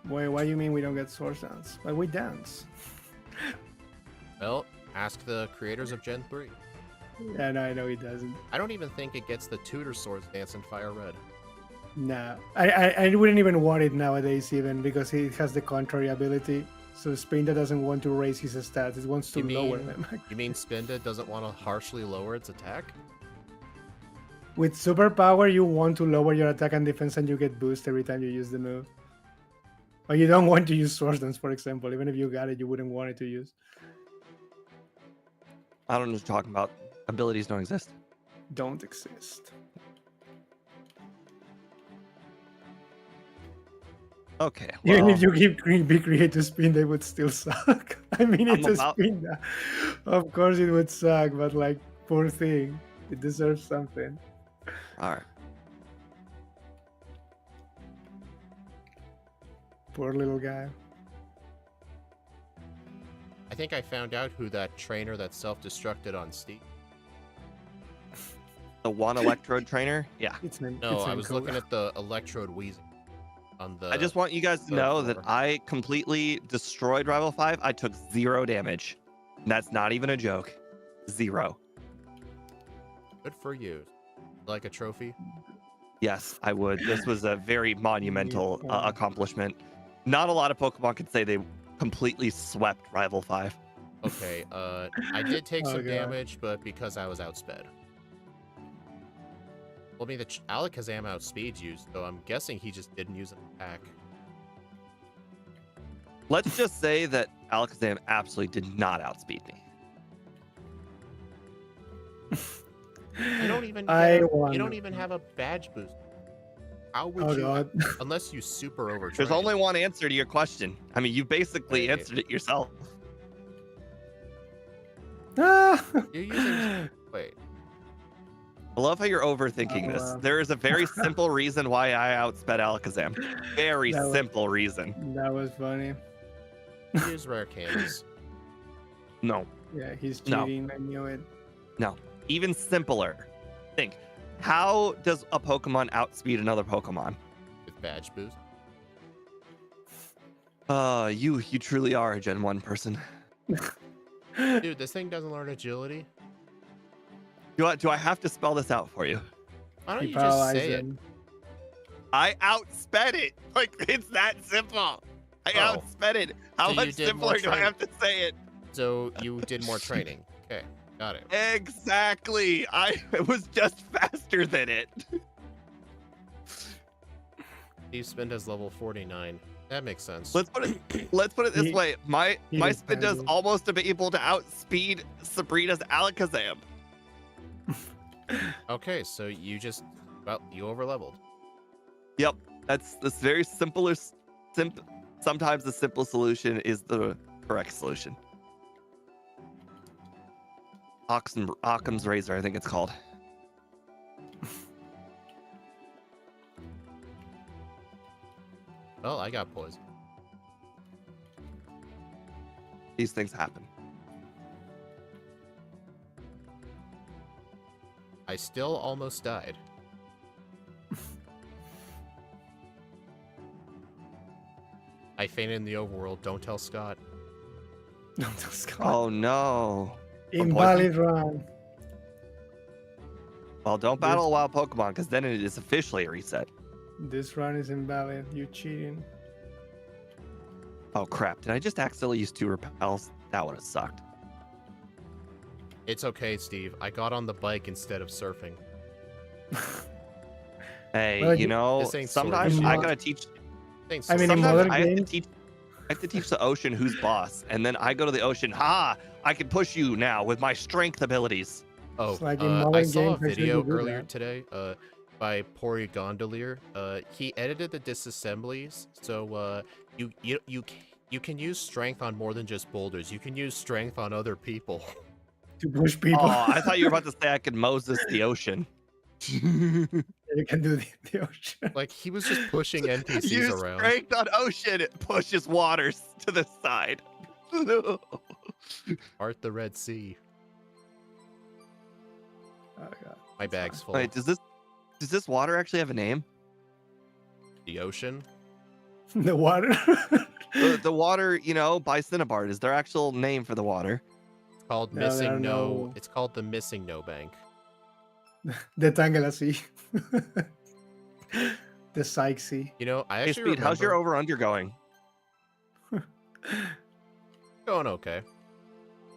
Wait, what do you mean we don't get Source Dance? But we dance. Well, ask the creators of Gen 3. Yeah, no, I know he doesn't. I don't even think it gets the Tutor Swords Dance in Fire Red. Nah, I wouldn't even want it nowadays even because he has the contrary ability. So Spinda doesn't want to raise his stats; it wants to lower them. You mean Spinda doesn't want to harshly lower its attack? With superpower, you want to lower your attack and defense, and you get boost every time you use the move. But you don't want to use Source Dance, for example. Even if you got it, you wouldn't want it to use. I don't know what you're talking about. Abilities don't exist. Don't exist. Okay. Well, Even if you give Green Big Creative Spin, they would still suck. I mean, it's a Spinda. Of course it would suck, but like, poor thing. It deserves something. All right. Poor little guy. I think I found out who that trainer that self-destructed on Steam. The one Electrode trainer? Yeah. I was looking at the Electrode Weezing. I just want you guys to know that I completely destroyed Rival 5. I took 0 damage. That's not even a joke. 0. Good for you. Like a trophy? Yes, I would. This was a very monumental accomplishment. Not a lot of Pokemon could say they completely swept Rival 5. Okay, I did take some damage, but because I was outsped. Well, I mean, the Alakazam outspeeds you, so I'm guessing he just didn't use an attack. Let's just say that Alakazam absolutely did not outspeed me. You don't even have a badge boost. How would you? Unless you super overtrain. There's only one answer to your question. I mean, you basically answered it yourself. You're using. Wait. I love how you're overthinking this. There is a very simple reason why I outsped Alakazam. Very simple reason. That was funny. Use rare candies. No. Yeah, he's cheating. I knew it. No. Even simpler. Think. How does a Pokemon outspeed another Pokemon? With badge boost. You truly are a Gen 1 person. Dude, this thing doesn't learn agility. Do I have to spell this out for you? Why don't you just say it? I outsped it. Like, it's that simple. I outsped it. How much simpler do I have to say it? So you did more training. Okay, got it. Exactly. It was just faster than it. Steve Spinda's level 49. That makes sense. Let's put it this way. My Spinda's almost able to outspeed Sabrina's Alakazam. Okay, so you overleveled. Yep, that's very simplest. Sometimes the simple solution is the correct solution. Occam's razor, I think it's called. Well, I got poison. These things happen. I still almost died. I fainted in the overworld. Don't tell Scott. Don't tell Scott. Oh no. Invalid run. Well, don't battle a wild Pokemon because then it is officially a reset. This run is invalid. You cheating. Oh crap! Did I just accidentally use 2 repels? That would have sucked. It's okay, Steve. I got on the bike instead of surfing. Hey, Well, you know, this ain't sometimes sword I shit. gotta teach. I mean, in Sometimes modern I have to games, teach. I have to teach the ocean who's boss, and then I go to the ocean. Ha! I can push you now with my strength abilities. Oh, It's like in I modern saw a games, they video shouldn't do earlier that. today by Pori Gondolier. He edited the disassemblies, so you can use strength on more than just boulders. You can use strength on other people. To push people. Oh, I thought you were about to say I could Moses the ocean. You can do the ocean. Like, he was just pushing NPCs Use around. strength on ocean. It pushes waters to the side. Art the Red Sea. Oh, God. My bag's full. Wait, does this water actually have a name? The ocean? The water. The water, you know, by Cinnabard is their actual name for the water. It's called No, there Missing are No. no- It's called the Missing No Bank. The Tangela Sea. The Psyche Sea. You know, I Hey, actually Speed, how's your remember over-under going? going okay.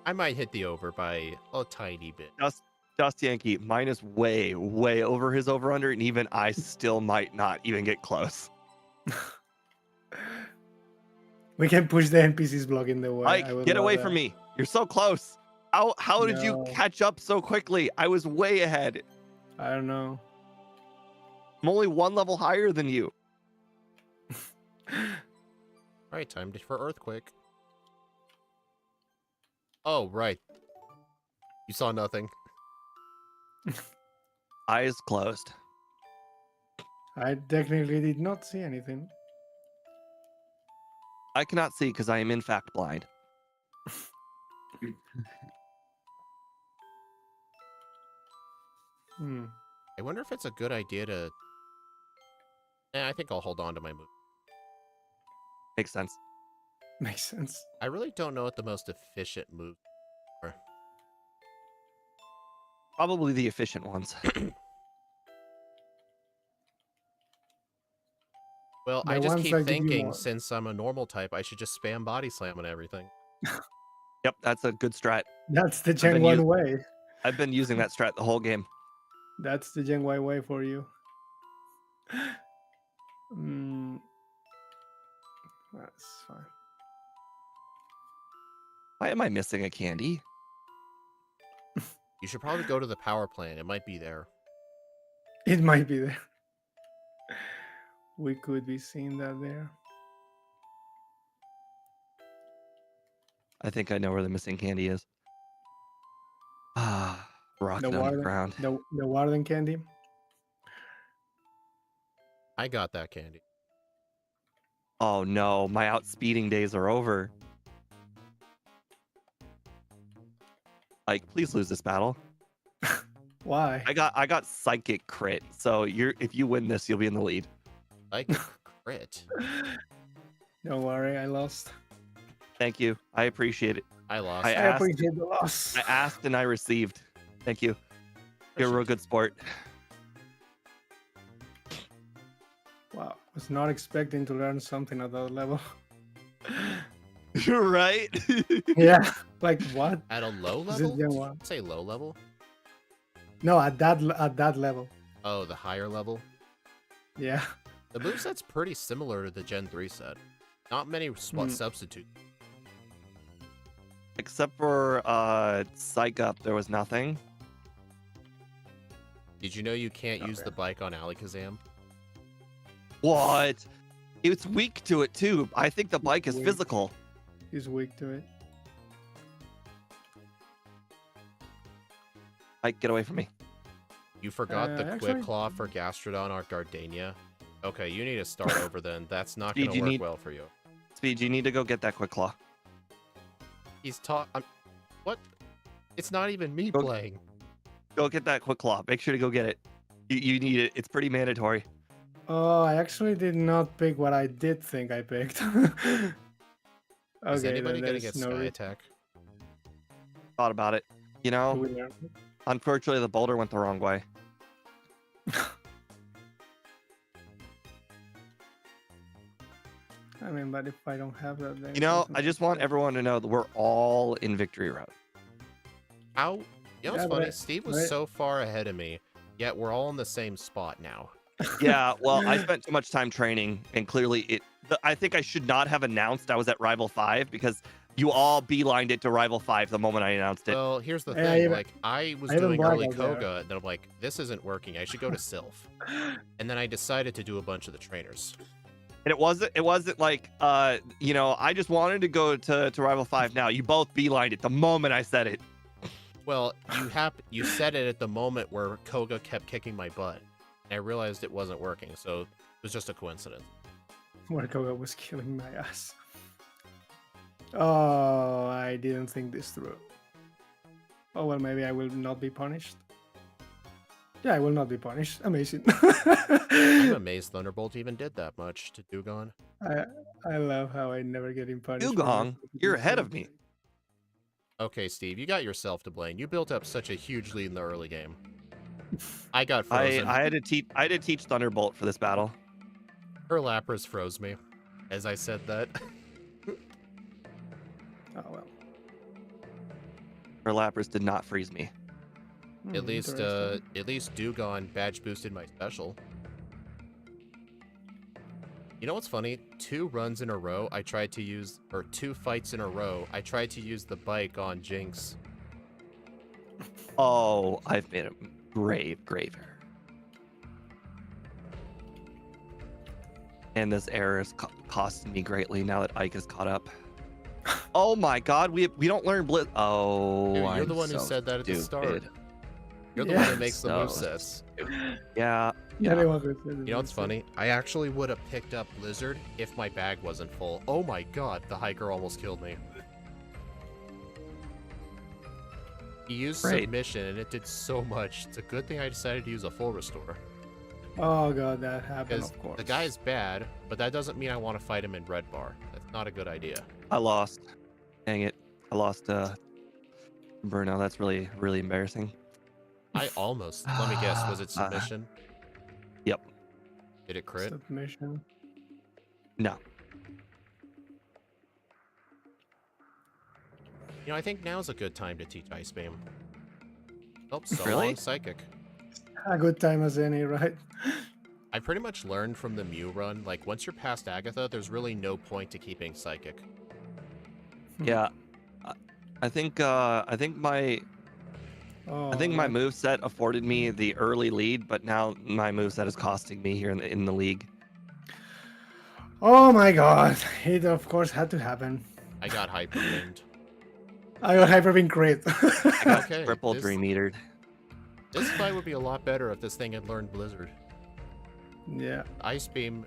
I might hit the over by a tiny bit. Dust Yankee, mine is way, way over his over-under, and even I still might not even get close. We can push the NPCs block in the way. I Mike, would get love away that. from me. You're so close. How did you No. catch up so quickly? I was way ahead. I don't know. I'm only 1 level higher than you. Alright, time for Earthquake. Oh, right. You saw nothing. Eyes closed. I technically did not see anything. I cannot see because I am in fact blind. I wonder if it's a good idea to... I think I'll hold on to my move. Makes sense. Makes sense. I really don't know what the most efficient move are. Probably the efficient ones. Well, The I just ones keep that give you thinking, more. since I'm a normal type, I should just spam body slam on everything. Yep, that's a good strat. That's the been Gen 1 way. I've been using that strat the whole game. That's the Gen Y way for you. That's fine. Why am I missing a candy? You should probably go to the power plant. It might be there. It might be there. We could be seeing that there. I think I know where the missing candy is. Ah, rocket The underground. the Warden candy. I got that candy. Oh no, my outspeeding days are over. Like, please lose this battle. Why? I got psychic crit, so if you win this, you'll be in the lead. Like crit. Don't worry, I lost. Thank you. I appreciate it. I lost. I I asked, appreciate the loss. I asked and I received. Thank you. You're a real good sport. Wow, was not expecting to learn something at that level. You're right. Yeah, like what? At a low This is level? Gen Did you 1. say low level? No, at that level. Oh, the higher level? Yeah. The moveset's pretty similar to the Gen 3 set. Not many substitute. Except for Psych Up, there was nothing. Did you know you can't use Okay. the bike on Alakazam? What? It's weak to it too. I think the bike is Weak. physical. He's weak to it. Like, get away from me. You forgot the Actually- Quick Claw for Gastrodon or Gardenia. Okay, you need to start over then. That's not Speed, going to work well for you. Speed, you need to go get that quick claw. He's what? It's not even me playing. Go get that quick claw. Make sure to go get it. You need it. It's pretty mandatory. Oh, I actually did not pick what I did think I picked. Okay, Is anybody going to get no Sky Attack? Thought about it. You know, unfortunately, the boulder went the wrong way. I mean, but if I don't have that, then You know, I just want everyone to know that we're all in victory road. How? You know what's funny? Steve was so far ahead of me, yet we're all in the same spot now. Yeah, well, I spent too much time training, and clearly I think I should not have announced I was at Rival 5 because you all beelined it to Rival 5 the moment I announced it. Well, here's the thing. Like, I was doing early Koga, and then I'm like, this isn't working. I should go to Sylph. And then I decided to do a bunch of the trainers. And it wasn't like, you know, I just wanted to go to Rival 5 now. You both beelined it the moment I said it. Well, you said it at the moment where Koga kept kicking my butt. And I realized it wasn't working, so it was just a coincidence. Where Koga was killing my ass. Oh, I didn't think this through. Oh, well, maybe I will not be punished. Yeah, I will not be punished. Amazing. I'm amazed Thunderbolt even did that much to Dugong. I love how I never get punished. Dugong, you're ahead of me. Okay, Steve, you got yourself to blame. You built up such a huge lead in the early game. I got frozen. I had to teach Thunderbolt for this battle. Her Lapras froze me, as I said that. Oh well. Her Lapras did not freeze me. At least Dugong badge boosted my special. You know what's funny? 2 runs in a row, I tried to use, or 2 fights in a row, I tried to use the bike on Jinx. Oh, I've made a grave error. And this error is costing me greatly now that Ike is caught up. Oh my god, we don't learn Blitz. Oh, dude, you're the one who said that at the start. You're the one who makes the movesets. Yeah. You know what's funny? I actually would have picked up Blizzard if my bag wasn't full. Oh my god, the hiker almost killed me. He used submission and it did so much. It's a good thing I decided to use a full restore. Oh god, that happened, of course. The guy's bad, but that doesn't mean I want to fight him in red bar. That's not a good idea. I lost. Dang it. I lost Bruno. That's really, really embarrassing. I almost. Let me guess. Was it submission? Yep. Did it crit? Submission. No. You know, I think now's a good time to teach Ice Beam. Oh, so really? long Psychic. A good time as any, right? I pretty much learned from the Mew run, like, once you're past Agatha, there's really no point to keeping Psychic. Yeah. I think my moveset afforded me the early lead, but now my moveset is costing me here in the league. Oh my god. It of course had to happen. I got hyper winged. I got hyper being great. I got triple Dream Eatered. This fight would be a lot better if this thing had learned Blizzard. Yeah. Ice Beam.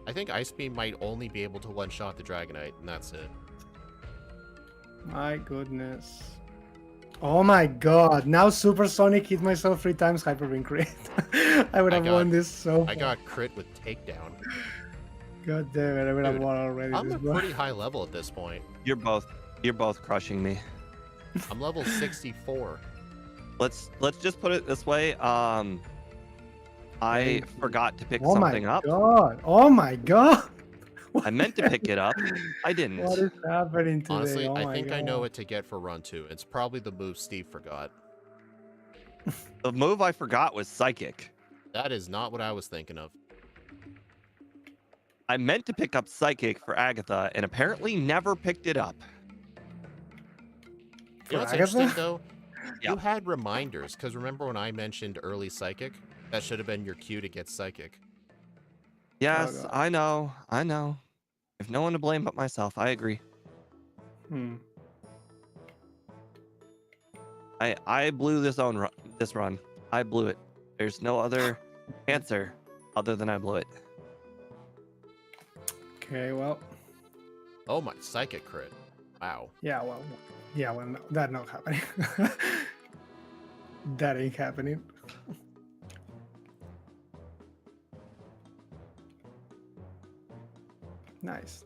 I think Ice Beam might only be able to one-shot the Dragonite, and that's it. My goodness. Oh my god. Now Supersonic hit myself 3 times, hyper being great. I would have won this so far. I got crit with takedown. God damn it, I would have won already. I'm at pretty high level at this point. You're both crushing me. I'm level 64. Let's just put it this way. I forgot to pick something up. Oh my god. I meant to pick it up. I didn't. What is happening today? Honestly, I think I know what to get for run 2. It's probably the move Steve forgot. The move I forgot was Psychic. That is not what I was thinking of. I meant to pick up Psychic for Agatha and apparently never picked it up. You know what's interesting, though? Yep. You had reminders, because remember when I mentioned early Psychic? That should have been your cue to get Psychic. Yes, I know. If no one to blame but myself, I agree. I blew this run. I blew it. There's no other answer other than I blew it. Okay, well. Oh my, psychic crit. Wow. Yeah, well, no, that not happening. That ain't happening. Nice.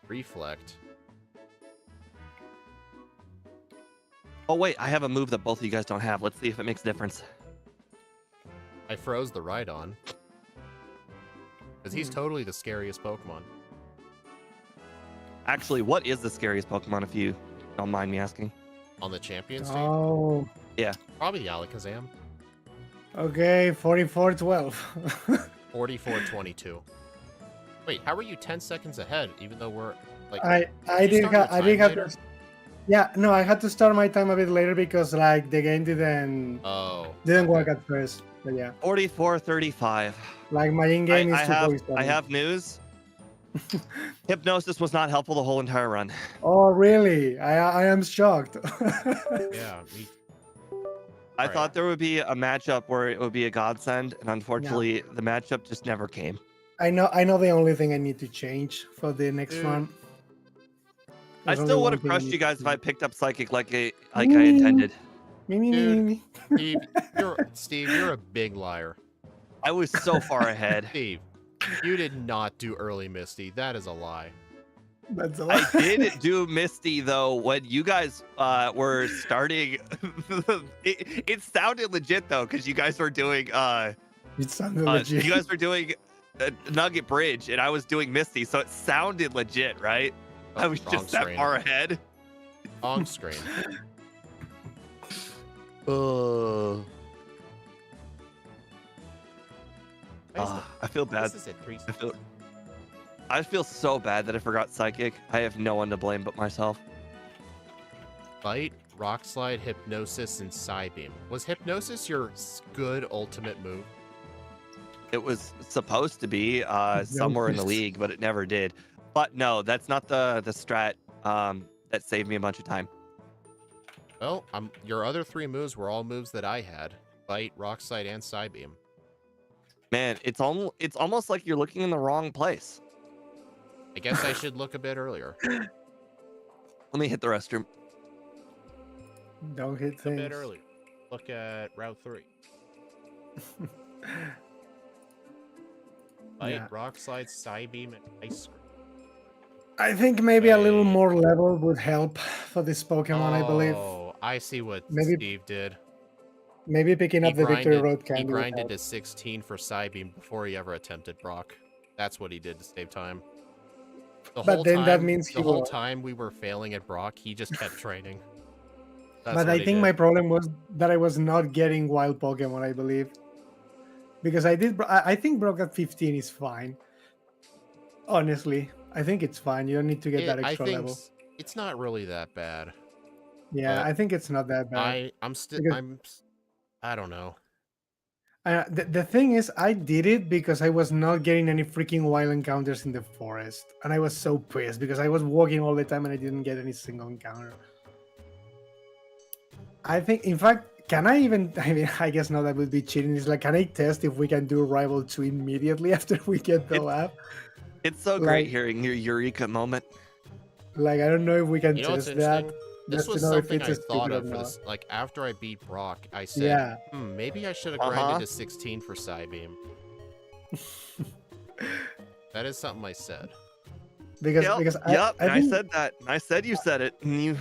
Reflect. Oh wait, I have a move that both of you guys don't have. Let's see if it makes a difference. I froze the Rhydon. Because he's totally the scariest Pokemon. Actually, what is the scariest Pokemon, if you don't mind me asking? On the Champions team? Oh. Yeah. Probably Alakazam. Okay, 44-12. 44-22. Wait, how are you 10 seconds ahead, even though we're like... I didn't have to... Yeah, no, I had to start my time a bit later because like the game didn't work at first. But yeah. 44-35. Like my in-game is I have news. Hypnosis was not helpful the whole entire run. Oh really? I am shocked. Yeah, me. I thought there would be a matchup where it would be a godsend, and unfortunately, the matchup just never came. I know the only thing I need to change for the next run. I still would have crushed you guys if I picked up Psychic like I intended. Dude, Steve, you're a big liar. I was so far ahead. Steve, you did not do early Misty. That is a lie. That's a lie. I did do Misty though when you guys were starting. It sounded legit though because you guys were doing. It sounded legit. You guys were doing Nugget Bridge and I was doing Misty, so it sounded legit, right? I was just that far ahead. On screen. I feel bad. I feel so bad that I forgot Psychic. I have no one to blame but myself. Bite, Rock Slide, Hypnosis, and Psybeam. Was Hypnosis your good ultimate move? It was supposed to be somewhere in the league, but it never did. But no, that's not the strat that saved me a bunch of time. Well, your other three moves were all moves that I had. Bite, Rock Slide, and Psybeam. Man, it's almost like you're looking in the wrong place. I guess I should look a bit earlier. Let me hit the restroom. Don't hit things. A bit earlier. Look at Route 3. Bite, Rock Slide, Psybeam, and Ice Cream. I think maybe a little more level would help for this Pokemon, I believe. Oh, I see what Steve did. Maybe picking up the Victory Road candy. He grinded to 16 for Psybeam before he ever attempted Brock. That's what he did to save time. The whole time we were failing at Brock, he just kept training. But I think my problem was that I was not getting wild Pokemon, I believe. Because I think Brock at 15 is fine. Honestly, I think it's fine. You don't need to get that extra level. It's not really that bad. Yeah, I think it's not that bad. I don't know. The thing is, I did it because I was not getting any freaking wild encounters in the forest. And I was so pissed because I was walking all the time and I didn't get any single encounter. I think, in fact, can I even, I mean, I guess now that would be cheating. It's like, can I test if we can do Rival 2 immediately after we get the lab? It's so great hearing your Eureka moment. Like, I don't know if we can test that. This was something I thought of for this. Like, after I beat Brock, I said, maybe I should have grinded to 16 for Psybeam. That is something I said. Because I said that. I said you said it. And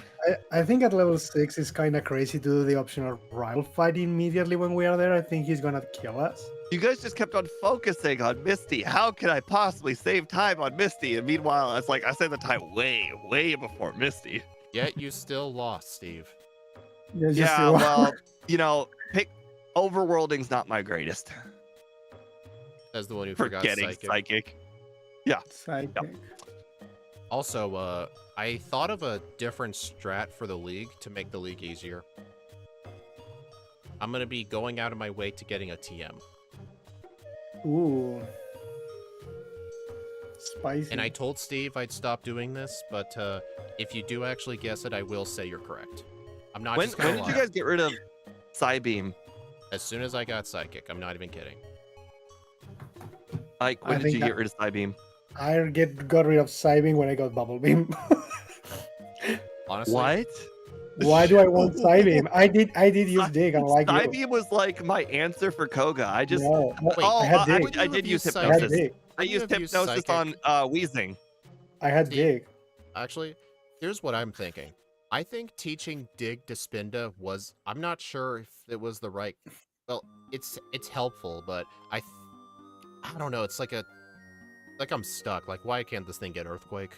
I think at level 6 it's kind of crazy to do the optional rival fight immediately when we are there. I think he's gonna kill us. You guys just kept on focusing on Misty. How can I possibly save time on Misty? And meanwhile, I saved the time way before Misty. Yet you still lost, Steve. Yeah, well, overworlding's not my greatest. As the one who forgot Psychic. Yeah. Psychic. Yep. Also, I thought of a different strat for the league to make the league easier. I'm going to be going out of my way to getting a TM. Ooh. Spicy. And I told Steve I'd stop doing this, but if you do actually guess it, I will say you're correct. I'm not just going to lie. When did you guys get rid of Psybeam? As soon as I got Psychic. I'm not even kidding. Like, when did you get rid of Psybeam? I got rid of Psybeam when I got Bubble Beam. Honestly, What? Why do I want Psybeam? I did use Dig, unlike you. Psybeam was like my answer for Koga. I just No, Wait, I had Dig. actually I did use I had hypnosis. Dig. I used hypnosis on Wheezing. I had See, Dig. Actually, here's what I'm thinking. I think teaching Dig to Spinda was, I'm not sure if it was the right, well, it's helpful, but I don't know, it's like I'm stuck. Like, why can't this thing get Earthquake?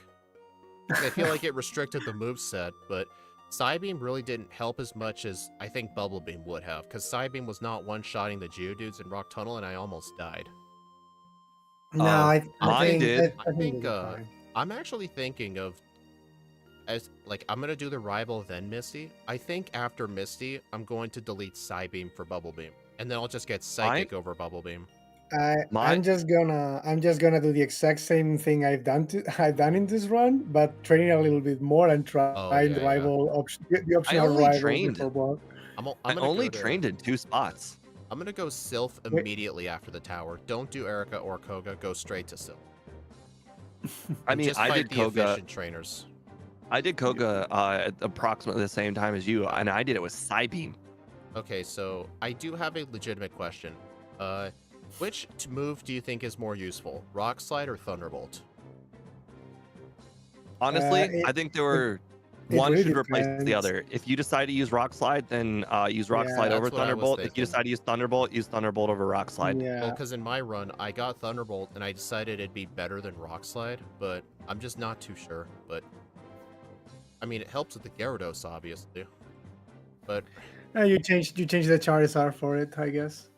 I feel like it restricted the moveset, but Psybeam really didn't help as much as I think Bubble Beam would have, because Psybeam was not one-shotting the Geodudes in Rock Tunnel, and I almost died. No, mine did. I think I'm actually thinking of, I'm gonna do the rival then Misty. I think after Misty, I'm going to delete Psybeam for Bubble Beam, and then I'll just get Psychic over Bubble Beam. I'm just gonna do the exact same thing I've done in this run, but training a little bit more and trying the rival option, the optional rival. I only trained in 2 spots. I'm gonna go Sylph immediately after the tower. Don't do Erica or Koga. Go straight to Sylph. I mean, I did Koga. Efficient trainers. I did Koga at approximately the same time as you, and I did it with Psybeam. Okay, so I do have a legitimate question. Which move do you think is more useful, Rock Slide or Thunderbolt? Honestly, I think one really should replace depends. the other. If you decide to use Rock Slide, then use Rock Slide over Thunderbolt. If you decide to use Thunderbolt over Rock Slide. Yeah. Well, because in my run, I got Thunderbolt, and I decided it'd be better than Rock Slide, but I'm just not too sure. But, I mean, it helps with the Gyarados, obviously. But... you changed the Charizard for it, I guess.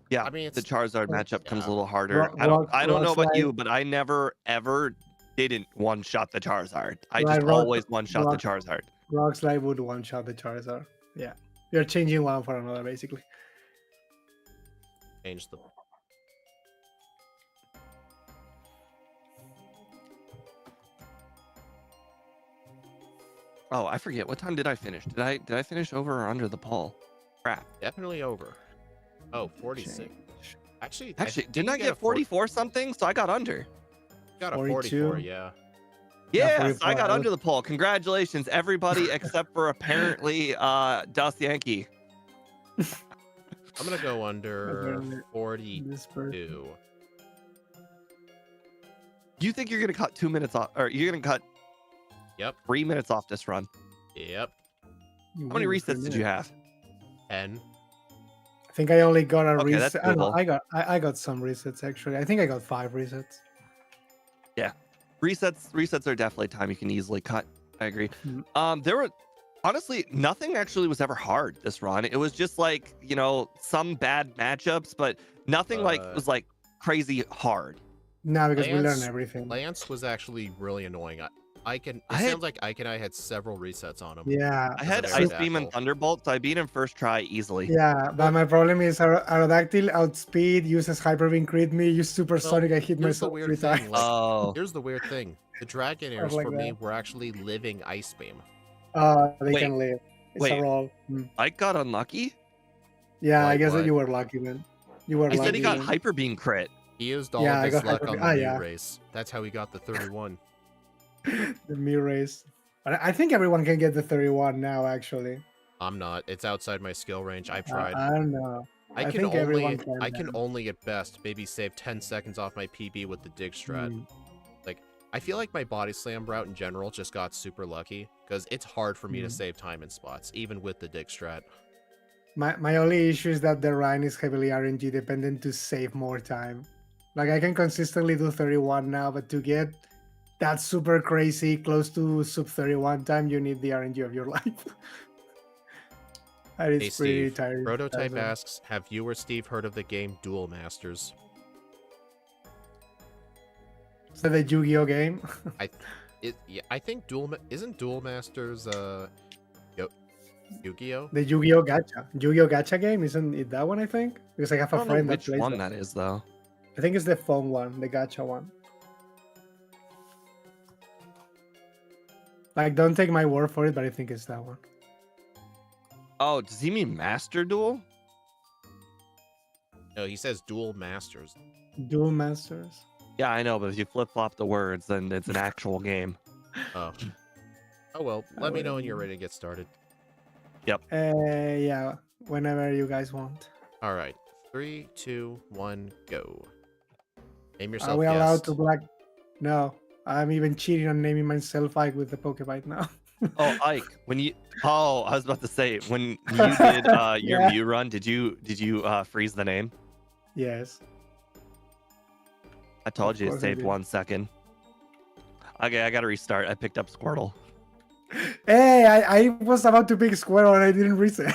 Yeah, I mean, the Charizard matchup comes a little harder. I don't know about you, but I never ever didn't one-shot the Charizard. I just always one-shot the Charizard. Rock Slide would one-shot the Charizard. Yeah, you're changing one for another, basically. Change the... Oh, I forget. What time did I finish? Did I finish over or under the pole? Crap. Definitely over. Oh, 46. Actually, didn't I get 44 something? So I got under. Got a 44, yeah. Yes, I got under the pole. Congratulations, everybody except for apparently Dust Yankee. I'm gonna go under 42. You think you're gonna cut 2 minutes off, or you're gonna cut 3 minutes off this run? Yep. How many resets did you have? 10. I think I only got a reset. I got some resets actually. I think I got 5 resets. Yeah, resets are definitely time you can easily cut. I agree. There were honestly nothing actually was ever hard this run. It was just like, you know, some bad matchups, but nothing was like crazy hard. No, because we learned everything. Lance was actually really annoying. It sounds like Ike and I had several resets on him. Yeah. I had Ice Beam and Thunderbolt, so I beat him first try easily. Yeah, but my problem is Aerodactyl outspeed, uses Hyper Beam, crit me, use Supersonic, I hit myself 3 times. Here's the weird thing. The Dragonairs for me were actually living Ice Beam. They can live. It's a roll. Ike got unlucky? Yeah, I guess that you were lucky, man. You were lucky. He said he got Hyper Beam crit. He used all of his luck on the new race. That's how he got the 31. The Mew race. But I think everyone can get the 31 now, actually. I'm not. It's outside my skill range. I've tried. I don't know. I can only at best maybe save 10 seconds off my PB with the dig strat. Like, I feel like my body slam route in general just got super lucky because it's hard for me to save time in spots, even with the dig strat. My only issue is that the Rhine is heavily RNG dependent to save more time. Like, I can consistently do 31 now, but to get that super crazy close to sub 31 time, you need the RNG of your life. That is pretty tiring. Prototype asks, have you or Steve heard of the game Duel Masters? So the Yu-Gi-Oh game? I think isn't Duel Masters Yu-Gi-Oh? The Yu-Gi-Oh gacha game, isn't it that one? I think because I have a friend that plays one that is though. I think it's the phone one, the gacha one. Like, don't take my word for it, but I think it's that one. Oh, does he mean Master Duel? No, he says Duel Masters. Duel Masters. Yeah, I know, but if you flip-flop the words, then it's an actual game. Oh. Oh well, let me know when you're ready to get started. Yep. Yeah, whenever you guys want. All right. 3, 2, 1, go. Name Are yourself we allowed guest. to black? No, I'm even cheating on naming myself Ike with the Pokebite now. Oh, Ike, when you I was about to say when you did your Yeah. Mew run, did you freeze the name? Yes. I told Of you it course I saved did. 1 second. Okay, I gotta restart. I picked up Squirtle. Hey, I was about to pick Squirtle and I didn't reset.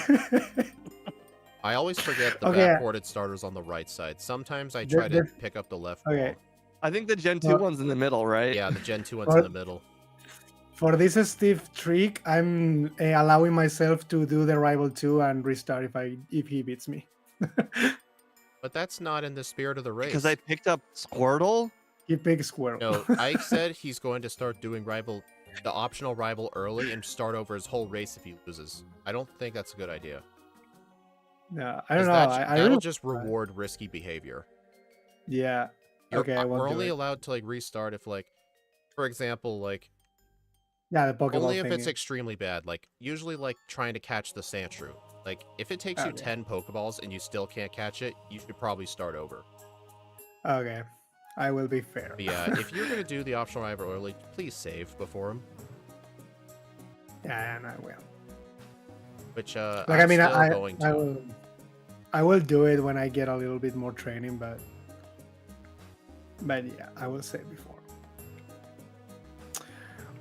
I always forget the Okay. backported starters on the right side. Sometimes I try to pick up the left Okay. ball. I think the Gen 2 one's in the middle, right? Yeah, the Gen 2 one's in the middle. For this Steve trick, I'm allowing myself to do the rival 2 and restart if he beats me. But that's not in the spirit of the race. Because I picked up Squirtle? He picks Squirtle. No, Ike said he's going to start doing the optional rival early and start over his whole race if he loses. I don't think that's a good idea. No, I don't know. That'll just reward risky behavior. Yeah. Okay, we're only allowed to like restart if like, for example, like the Pokeball only if thing it's extremely bad. Like usually like trying to catch the Sandshrew. Like if it takes you 10 Pokeballs and you still can't catch it, you should probably start over. Okay, I will be fair. But yeah, if you're gonna do the optional rival early, please save before him. Yeah, and I will. Which like I'm I mean, still going to. I will do it when I get a little bit more training, but yeah, I will save before.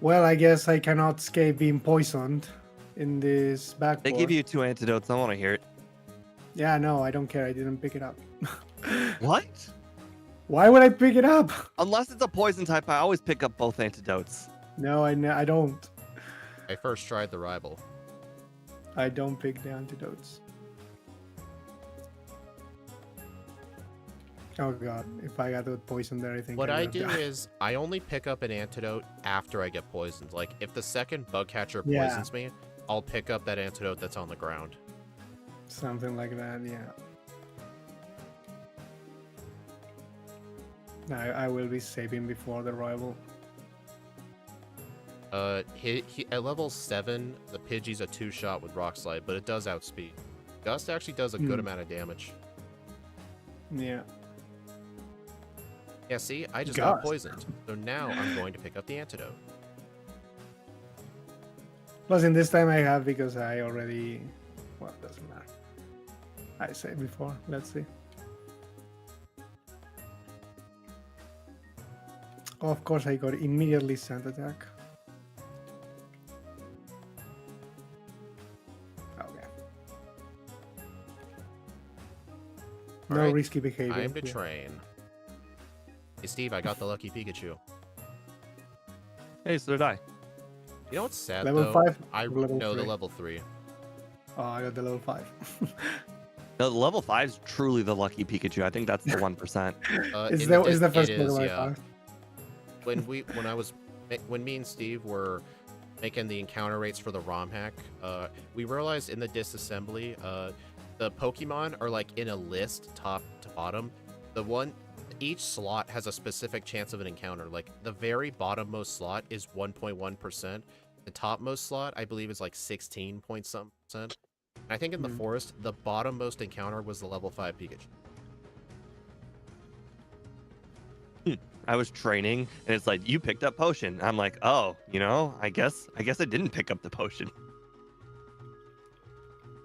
Well, I guess I cannot escape being poisoned in this Backport. They give you 2 antidotes. I want to hear it. Yeah, no, I don't care. I didn't pick it up. What? Why would I pick it up? Unless it's a poison type, I always pick up both antidotes. No, I don't. I first tried the rival. I don't pick the antidotes. Oh god, if I got the poison there, I think what I do is I only pick up an antidote after I get poisoned. Like if the second bug catcher poisons me, I'll pick up that antidote that's on the ground. Something like that, yeah. I will be saving before the rival. He at level 7, the Pidgey's a 2-shot with Rock Slide, but it does outspeed. Gust actually does a good amount of damage. Yeah. Yeah, see, I just got poisoned. So now I'm going to pick up the antidote. Plus, in this time I have because I already... Well, it doesn't matter. I said before. Let's see. Oh, of course, I got immediately sent attack. Okay. No risky behavior. Time to train. Hey, Steve, I got the lucky Pikachu. Hey, so did I. You know what's sad, level though? 5? No, the level 3. Oh, I got the level 5. No, the level 5 is truly the lucky Pikachu. I think that's the 1%. Is the first Pokemon when me and Steve were making the encounter rates for the ROM hack, we realized in the disassembly, the Pokemon are like in a list top to bottom. Each slot has a specific chance of an encounter. Like the very bottommost slot is 1.1%. The topmost slot, I believe, is like 16 point some percent. I think in the forest, the bottommost encounter was the level 5 Pikachu. I was training, and it's like, you picked up potion. I'm like, oh, you know, I guess I didn't pick up the potion.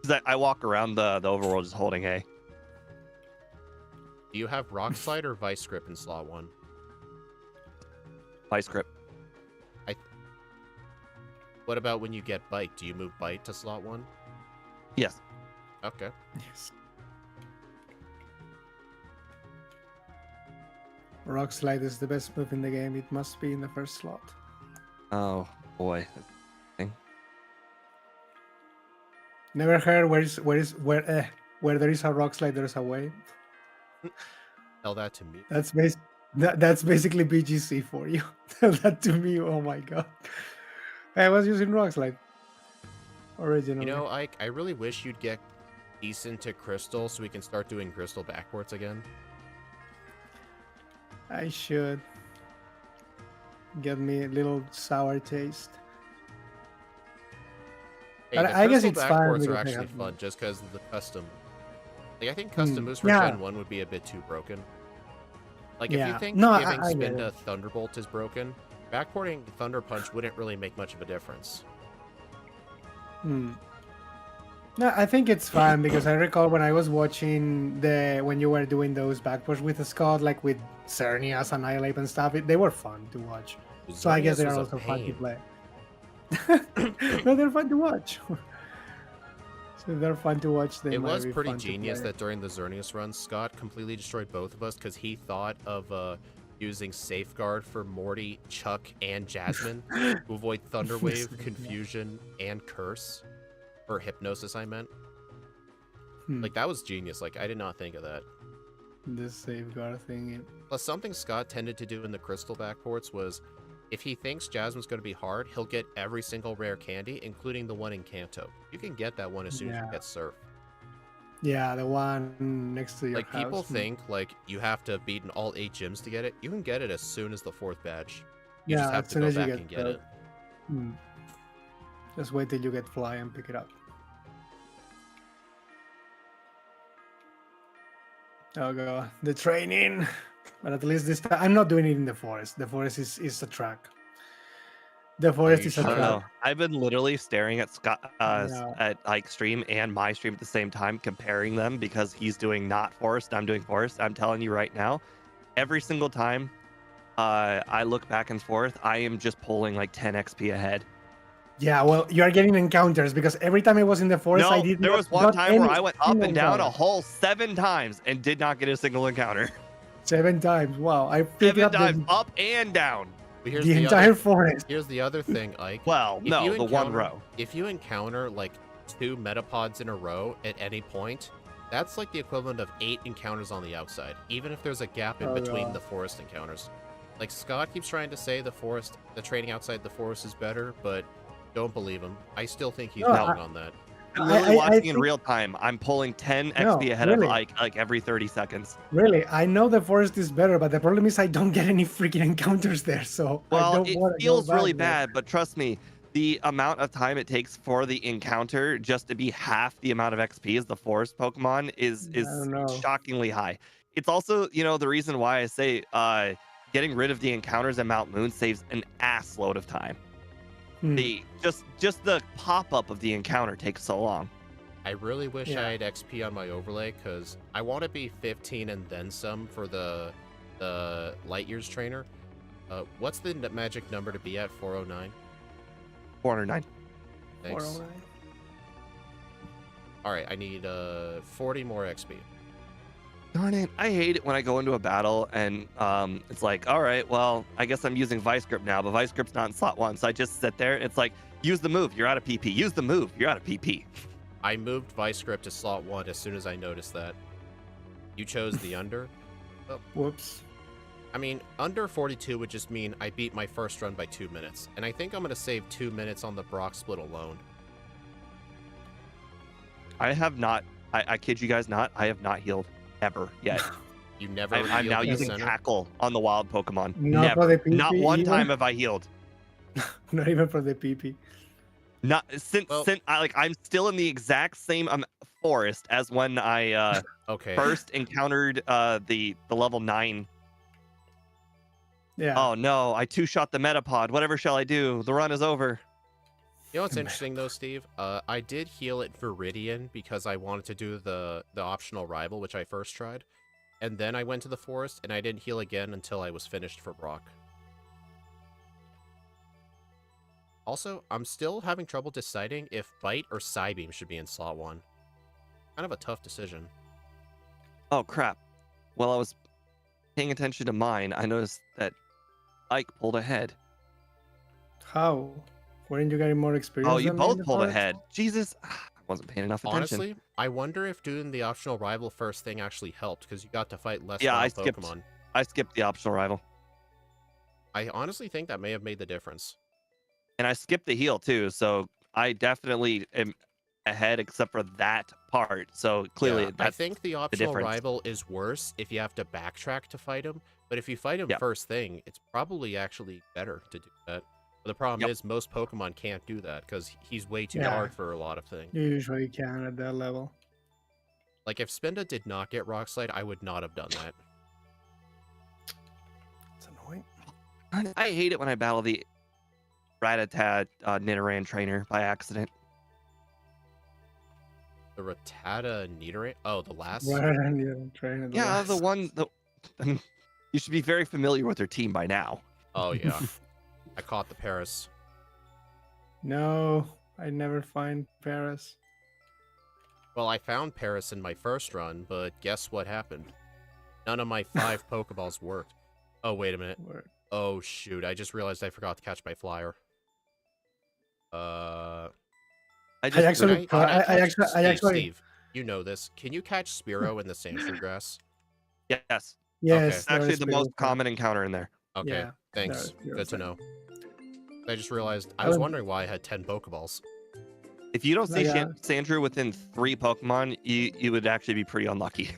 Because I walk around the overworld just holding hay. Do you have Rock Slide or Vice Grip in slot 1? Vice Grip. What about when you get Bite? Do you move Bite to slot 1? Yes. Okay. Yes. Rock Slide is the best move in the game. It must be in the first slot. Oh boy. Never heard where there is a Rock Slide, there's a way. Tell that to me. That's basically BGC for you. Tell that to me. Oh my god. I was using Rock Slide originally. You know, Ike, I really wish you'd get decent to Crystal so we can start doing Crystal backports again. I should get me a little sour taste. Hey, But the I guess crystal it's fine backports are because I actually have fun just because of the custom. Like, I think custom moves for yeah. Gen 1 would be a bit too broken. Like, if Yeah. you think No, giving I get Spinda it. Thunderbolt is broken, backporting Thunder Punch wouldn't really make much of a difference. No, I think it's fine because I recall when I was watching when you were doing those backports with Scott, like with Cernias, Annihilate and stuff, they were fun to watch. So I guess Xerneas they was are a also fun to pain. play. No, they're fun to watch. So they're fun to watch. They It might was be pretty fun to genius play. that during the Xerneas run, Scott completely destroyed both of us because he thought of using Safeguard for Morty, Chuck, and Jasmine to avoid Thunderwave, Confusion, and Curse. Or Hypnosis, I meant. Like, that was genius. Like, I did not think of that. The safeguard thing. Plus, something Scott tended to do in the Crystal backports was, if he thinks Jasmine's going to be hard, he'll get every single rare candy, including the one in Kanto. You can get that one as soon as you get Surf. Yeah, the one next to your like, house. people think, like, you have to have beaten all 8 gyms to get it. You can get it as soon as the 4th badge. You just have to go back and get it. Just wait till you get Fly and pick it up. Oh god, the training. But at least this time, I'm not doing it in the forest. The forest is a track. The forest is a I don't track. know. I've been literally staring at Scott at like stream and my stream at the same time, comparing them because he's doing not forest, I'm doing forest. I'm telling you right now, every single time I look back and forth, I am just pulling like 10 XP ahead. Yeah, well, you are getting encounters because every time I was in the forest, I did. There was one time where I went up and down a whole 7 times and did not get a single encounter. 7 times. Wow, I picked 7 up times up and down. Here's the entire forest. Here's the other thing, Ike. Well, no, the one row. If you encounter like 2 metapods in a row at any point, that's like the equivalent of 8 encounters on the outside, even if there's a gap in between the forest encounters. Like, Scott keeps trying to say the training outside the forest is better, but don't believe him. I still think he's wrong on that. I'm literally watching in real time. I'm pulling 10 XP ahead of Ike like every 30 seconds. Really, I know the forest is better, but the problem is I don't get any freaking encounters there. So well, it feels really bad, but trust me, the amount of time it takes for the encounter just to be half the amount of XP as the forest Pokemon is shockingly high. It's also, the reason why I say getting rid of the encounters at Mount Moon saves an ass load of time. Just the pop-up of the encounter takes so long. I really wish I had XP on my overlay because I want to be 15 and then some for the Light Years trainer. What's the magic number to be at? 409? 409. Thanks. 409. Alright, I need 40 more XP. Darn it, I hate it when I go into a battle and it's like, all right, well, I guess I'm using Vice Grip now, but Vice Grip's not in slot 1, so I just sit there. It's like, use the move, you're out of PP. Use the move, you're out of PP. I moved Vice Grip to slot 1 as soon as I noticed that. You chose the under? Oh. Whoops. I mean, under 42 would just mean I beat my first run by 2 minutes, and I think I'm going to save 2 minutes on the Brock split alone. I have not, I kid you guys not, I have not healed ever yet. You never I'm now using Tackle on the wild Pokemon. Not never. For the PP not one either? time have I healed. Not even for the PP. Not since I'm still in the exact same forest as when I first encountered the level 9. Yeah. Oh no, I 2-shot the Metapod. Whatever shall I do? The run is over. You know what's interesting though, Steve? I did heal at Viridian because I wanted to do the optional rival, which I first tried. And then I went to the forest, and I didn't heal again until I was finished for Brock. Also, I'm still having trouble deciding if Bite or Psybeam should be in slot 1. Kind of a tough decision. Oh crap. While I was paying attention to mine, I noticed that Ike pulled ahead. How? Weren't you getting more experience? Oh, you both pulled ahead. Jesus, I wasn't paying enough attention. Honestly, I wonder if doing the optional rival first thing actually helped, because you got to fight less Pokemon. I skipped the optional rival. I honestly think that may have made the difference. And I skipped the heal too, so I definitely am ahead except for that part. So clearly, Yeah, I that's think the optional rival is worse if you have to backtrack to fight him. But if you fight him first thing, it's probably actually better to do that. But the problem is most Pokemon can't do that because he's way too hard for a lot of things. You usually can at that level. Like if Spinda did not get Rock Slide, I would not have done that. It's annoying. I hate it when I battle the Rattata Nidoran trainer by accident. The Rattata Nidoran? Oh, the last? Trainer. Yeah, the one. You should be very familiar with their team by now. Oh, yeah. I caught the Paris. No, I never find Paris. Well, I found Paris in my first run, but guess what happened? None of my 5 Pokeballs worked. Oh, wait a minute. Oh, shoot. I just realized I forgot to catch my flyer. Steve, you know this. Can you catch Spearow in the Sandshrew grass? Yes. Yes. Okay. Actually, the most common encounter in there. Okay. Yeah, thanks. Good to know. I just realized I was wondering why I had 10 Pokeballs. If you don't see Sandshrew within 3 Pokemon, you would actually be pretty unlucky.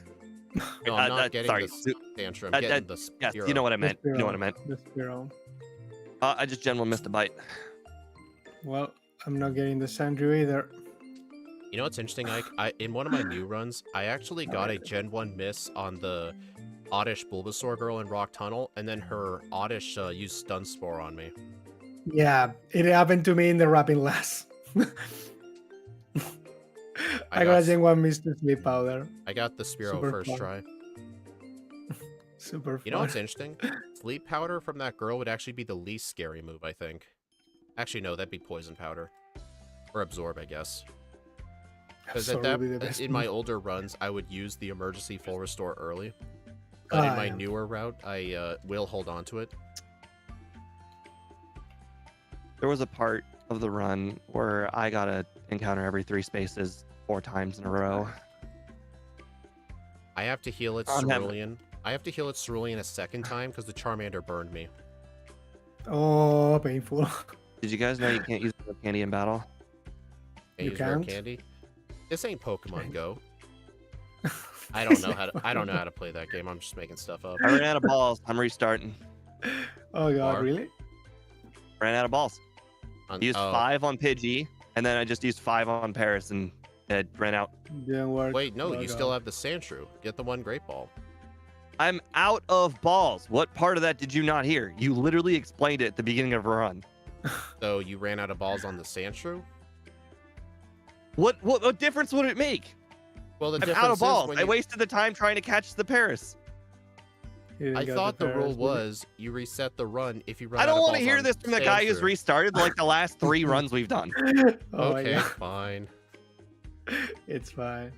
No, I'm not getting the Sandshrew. I'm getting the Spearow. Yes, you know what I meant. You know what I meant. The Spearow. I just generally missed a bite. Well, I'm not getting the Sandshrew either. You know what's interesting, Ike? In one of my new runs, I actually got a Gen 1 miss on the Oddish Bulbasaur girl in Rock Tunnel, and then her Oddish used Stun Spore on me. Yeah, it happened to me in the Rapping Lass. I got a Gen 1 miss to Sleep Powder. I got the Spearow first try. Super fun. You know what's interesting? Sleep Powder from that girl would actually be the least scary move, I think. Actually, no, that'd be Poison Powder. Or Absorb, I guess. Because in my older runs, I would use the emergency full restore early. But in my newer route, I will hold on to it. There was a part of the run where I got to encounter every 3 spaces 4 times in a row. I have to heal its Cerulean. I have to heal its Cerulean a second time because the Charmander burned me. Oh, painful. Did you guys know you can't use rare candy in battle? Can't use rare candy? This ain't Pokemon Go. I don't know how to play that game. I'm just making stuff up. I ran out of balls. I'm restarting. Oh god, really? Ran out of balls. Used 5 on Pidgey, and then I just used 5 on Paris, and it ran out. Didn't work. Wait, no, you still have the Sandshrew. Get the 1 Great Ball. I'm out of balls. What part of that did you not hear? You literally explained it at the beginning of a run. So you ran out of balls on the Sandshrew? What difference would it make? Well, the I'm difference out of balls. is I wasted the time trying to catch the Paris. I thought the rule was you reset the run if you run I don't want to hear this from the guy who's restarted like the last 3 runs we've done. Okay, fine. It's fine.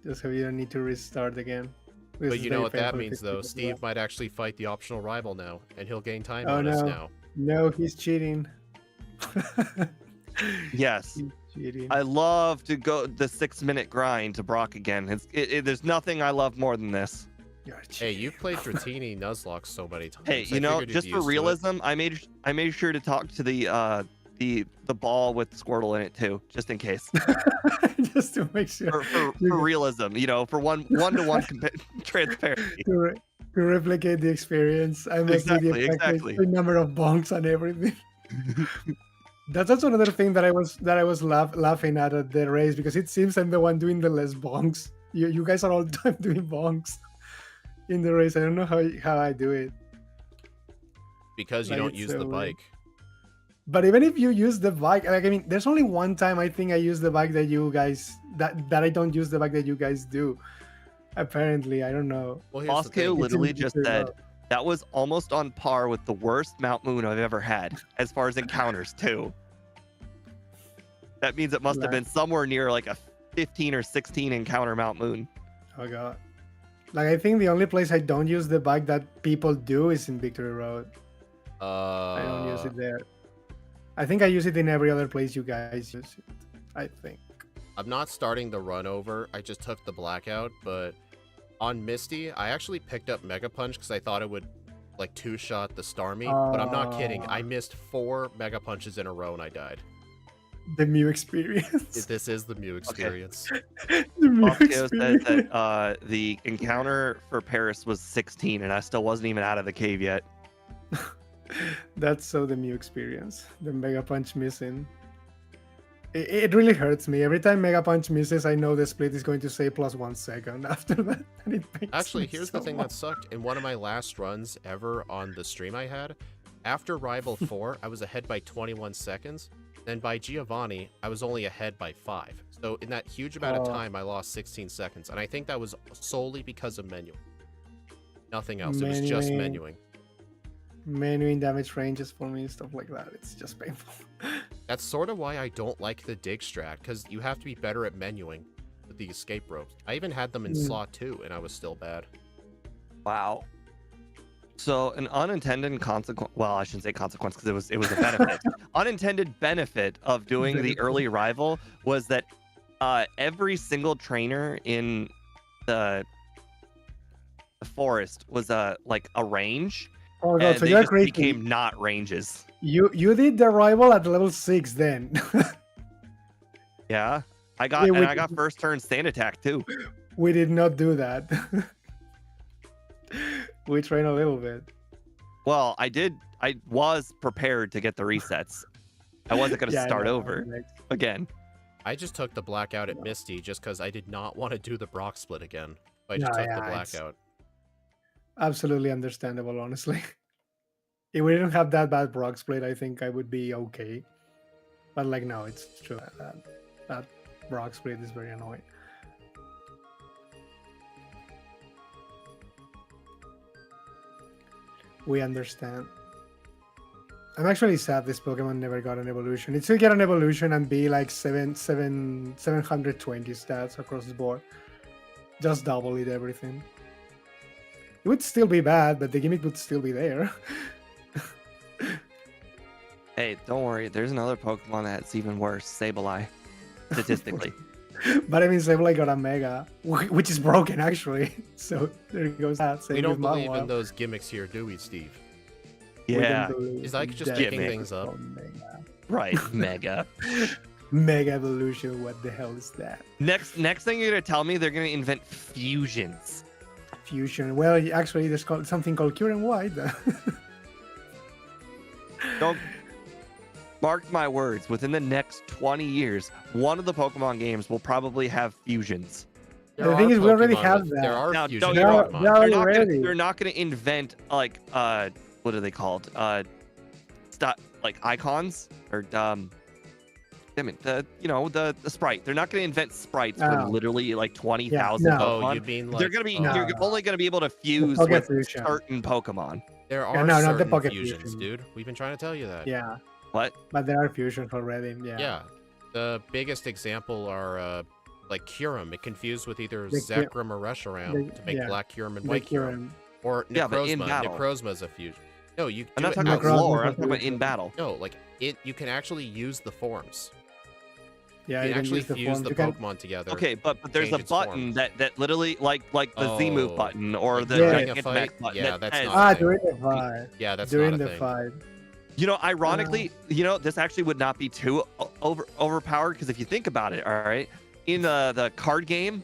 Just so you don't need to restart again. But you know what that means, though. Steve might actually fight the optional rival now, and he'll gain time on us now. No, he's cheating. Yes. He's cheating. I love to go the 6-minute grind to Brock again. There's nothing I love more than this. Hey, you've played Dratini Nuzlocke so many times. Hey, you know, just for realism, I made sure to talk to the ball with Squirtle in it too, just in case. Just to make sure. For realism, you know, for one-to-one transparency. To replicate the experience. I must exactly. The number of bonks and everything. That's also another thing that I was laughing at the race, because it seems I'm the one doing the less bonks. You guys are all the time doing bonks in the race. I don't know how I do it. Because you don't use the bike. But even if you use the bike, like, I mean, there's only one time I think I use the bike that you guys that I don't use the bike that you guys do. Apparently, I don't know. Well, Bosco literally just said that was almost on par with the worst Mount Moon I've ever had, as far as encounters too. That means it must have been somewhere near like a 15 or 16 encounter Mount Moon. Oh god. Like, I think the only place I don't use the bike that people do is in Victory Road. I don't use it there. I think I use it in every other place you guys use it. I think. I'm not starting the run over. I just took the blackout, but on Misty, I actually picked up Mega Punch because I thought it would like 2-shot the Starmie, but I'm not kidding. I missed 4 Mega Punches in a row and I died. The Mew experience. This is the Mew experience. The Mew Oscio says experience. that the encounter for Paris was 16, and I still wasn't even out of the cave yet. That's so the Mew experience. The Mega Punch missing. It really hurts me. Every time Mega Punch misses, I know the split is going to say +1 second after that. And it pains Actually, me here's so the thing much. that sucked. In one of my last runs ever on the stream I had, after Rival 4, I was ahead by 21 seconds. Then by Giovanni, I was only ahead by 5. So in that huge amount of time, I lost 16 seconds. And I think that was solely because of menuing. Nothing else. It was just menuing. Menuing damage ranges for me, stuff like that. It's just painful. That's sort of why I don't like the dig strat, because you have to be better at menuing with the escape ropes. I even had them in slot 2, and I was still bad. Wow. So an unintended consequence, well, I shouldn't say consequence because it was a benefit. Unintended benefit of doing the early rival was that every single trainer in the forest was like a range. Oh god, and so they you're just crazy. became not ranges. You did the rival at level 6 then. Yeah. I got first turn stand attack too. We did not do that. We trained a little bit. Well, I was prepared to get the resets. I wasn't going to start over again. I just took the blackout at Misty just because I did not want to do the Brock split again. I just took the blackout. Absolutely understandable, honestly. If we didn't have that bad Brock split, I think I would be okay. But like, no, it's true that Brock split is very annoying. We understand. I'm actually sad this Pokemon never got an evolution. It should get an evolution and be like 720 stats across the board. Just double it, everything. It would still be bad, but the gimmick would still be there. Hey, don't worry. There's another Pokemon that's even worse, Sableye, statistically. But I mean, Sableye got a Mega, which is broken actually. So there goes that. We don't believe in those gimmicks here, do we, Steve? Yeah. He's like just picking things up. Right, Mega. Mega evolution. What the hell is that? Next thing you're gonna tell me, they're gonna invent fusions. Fusion. Well, actually, there's something called Cure and White. Don't mark my words. Within the next 20 years, one of the Pokemon games will probably have fusions. The thing is, we already have that. There are now, fusion Pokemon. They're not gonna invent like what are they called? Like icons or damn it, the sprite. They're not gonna invent sprites for literally like 20,000 Pokemon. Oh, you mean like they're gonna be you're only gonna be able to fuse with certain Pokemon. There are certain not the fusions, dude. We've been trying to tell you that. Yeah. What? But there are fusions already. Yeah. Yeah. The biggest example are like Kyurem. It confused with either Zekrom or Reshiram to make Black Kyurem and White Kyurem. Or Necrozma. Yeah, but in battle. Necrozma is a fusion. No, you. I'm not talking about lore. I'm talking about in battle. No, like you can actually use the forms. Yeah, you can actually fuse the Pokemon together. Okay, but there's a button that literally like the Z move button or the Dragon Fight button. Yeah, that's not. During the fight. Yeah, that's during not a the thing. fight. You know, ironically, this actually would not be too overpowered because if you think about it, all right, in the card game,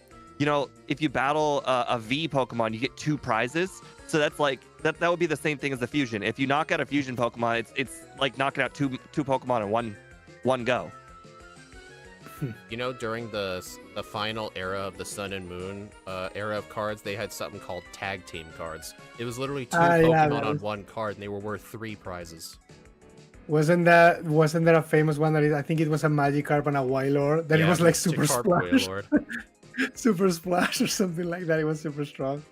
if you battle a V Pokemon, you get 2 prizes. So that's like that would be the same thing as the fusion. If you knock out a fusion Pokemon, it's like knocking out two Pokemon in one go. During the final era of the Sun and Moon era of cards, they had something called tag team cards. It was literally 2 Pokemon on one card, and they were worth 3 prizes. Wasn't there a famous one that I think it was a Magikarp and a Wailord that it was like Super Splash, Super Splash or something like that. It was super strong.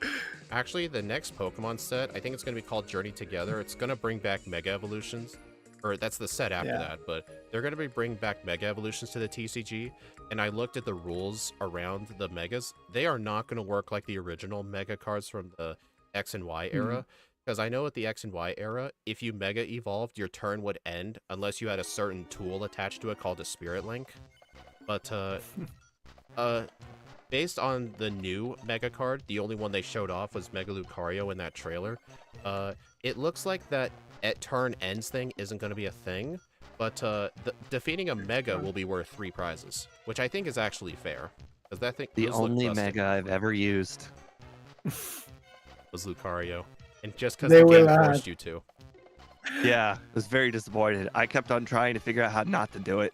Actually, the next Pokemon set, I think it's going to be called Journey Together. It's going to bring back Mega Evolutions. Or that's the set after that, but they're going to be bringing back Mega Evolutions to the TCG, and I looked at the rules around the Megas. They are not going to work like the original Mega cards from the X and Y era, because I know at the X and Y era, if you Mega Evolved, your turn would end unless you had a certain tool attached to it called a Spirit Link. But, based on the new Mega card, the only one they showed off was Mega Lucario in that trailer. It looks like that at turn ends thing isn't going to be a thing, But defeating a Mega will be worth 3 prizes, which I think is actually fair. Because that thing The only Mega I've ever used was Lucario. And just because the game forced you to. Yeah, I was very disappointed. I kept on trying to figure out how not to do it.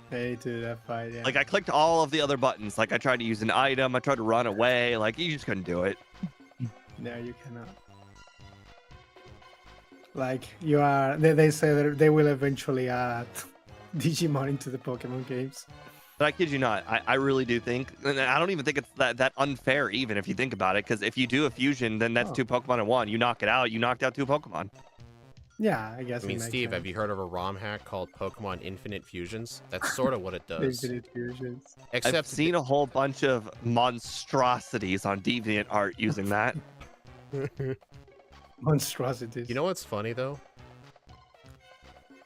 Hey, to that fight, yeah. Like, I clicked all of the other buttons. Like, I tried to use an item. I tried to run away. Like, you just couldn't do it. No, you cannot. Like, you are... They say that they will eventually add Digimon into the Pokemon games. But I kid you not, I really do think, and I don't even think it's that unfair, even if you think about it, because if you do a fusion, then that's 2 Pokemon in 1. You knock it out, you knocked out 2 Pokemon. Yeah, I guess. I mean, Steve, have you heard of a ROM hack called Pokemon Infinite Fusions? That's sort of what it does. Infinite Fusions. Except I've seen a whole bunch of monstrosities on DeviantArt using that. Monstrosities. You know what's funny, though?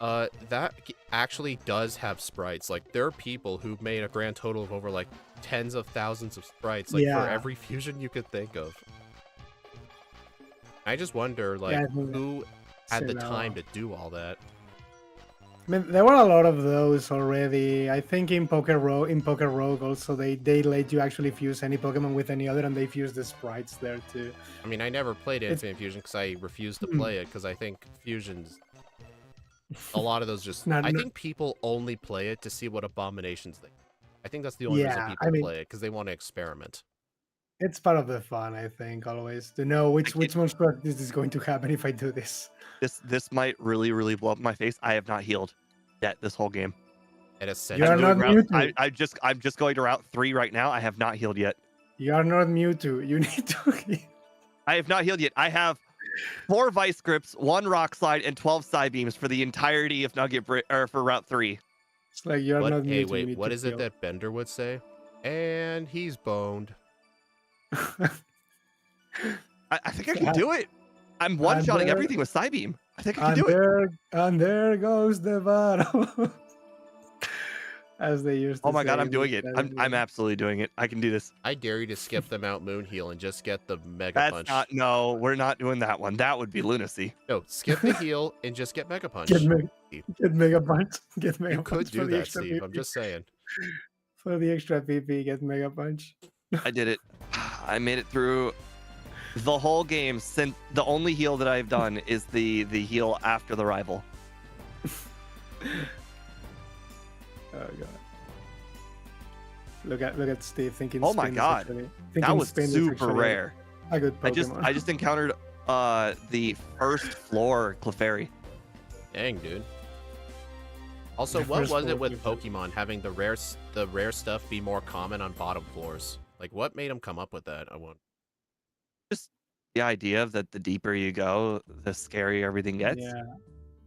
That actually does have sprites. Like, there are people who've made a grand total of over, like, tens of thousands of sprites, like, for every fusion you could think of. I just wonder, like, who had the time to do all that. I mean, there were a lot of those already. I think in Poker Rogue also, they let you actually fuse any Pokemon with any other, and they fuse the sprites there, too. I mean, I never played Infinite Fusion because I refused to play it, because I think fusions... A lot of those just... I think people only play it to see what abominations they... I think that's the only reason people play it, because they want to experiment. It's part of the fun, I think, always, to know which monster this is going to happen if I do this. This might really blow up my face. I have not healed yet this whole game. It is you are not Mewtwo. I'm just going to Route 3 right now. I have not healed yet. You are not Mewtwo. You need to heal. I have not healed yet. I have 4 Vice Grips, 1 Rock Slide, and 12 Side Beams for the entirety of for Route 3. It's like you're not Mewtwo. Hey, wait, what is it that Bender would say? And he's boned. I think I can do it. I'm one-shotting everything with Side Beam. I think I can do it. And there goes the battle. As they used to say. Oh my god, I'm doing it. I'm absolutely doing it. I can do this. I dare you to skip the Mount Moon heal and just get the Mega Punch. No, we're not doing that one. That would be lunacy. No, skip the heal and just get Mega Punch. Get Mega Punch. Get Mega you Punch. You could do that, Steve. I'm just saying. For the extra PP, get Mega Punch. I did it. I made it through the whole game. Since the only heal that I've done is the heal after the rival. Oh god! Look at Steve thinking. Oh my god! That was super rare. A good Pokemon. I just encountered the first floor Clefairy. Dang, dude. Also, what was it with Pokemon having the rare stuff be more common on bottom floors? Like, what made them come up with that? I want. Just the idea that the deeper you go, the scarier everything gets. Yeah.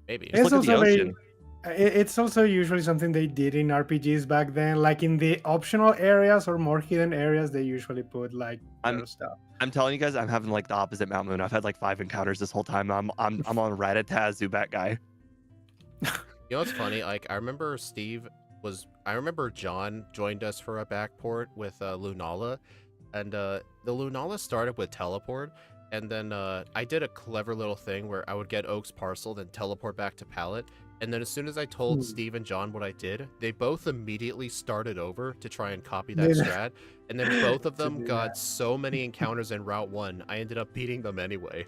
Maybe. Just look at the ocean. It's also usually something they did in RPGs back then. Like in the optional areas or more hidden areas, they usually put like stuff. I'm telling you guys, I'm having like the opposite Mount Moon. I've had like 5 encounters this whole time. I'm on Rattata Zubat guy. You know what's funny? Like I remember John joined us for a backport with Lunala, and the Lunala started with teleport, and then I did a clever little thing where I would get Oak's parcel, then teleport back to Pallet. And then as soon as I told Steve and John what I did, they both immediately started over to try and copy that strat. And then both of them got so many encounters in Route 1, I ended up beating them anyway.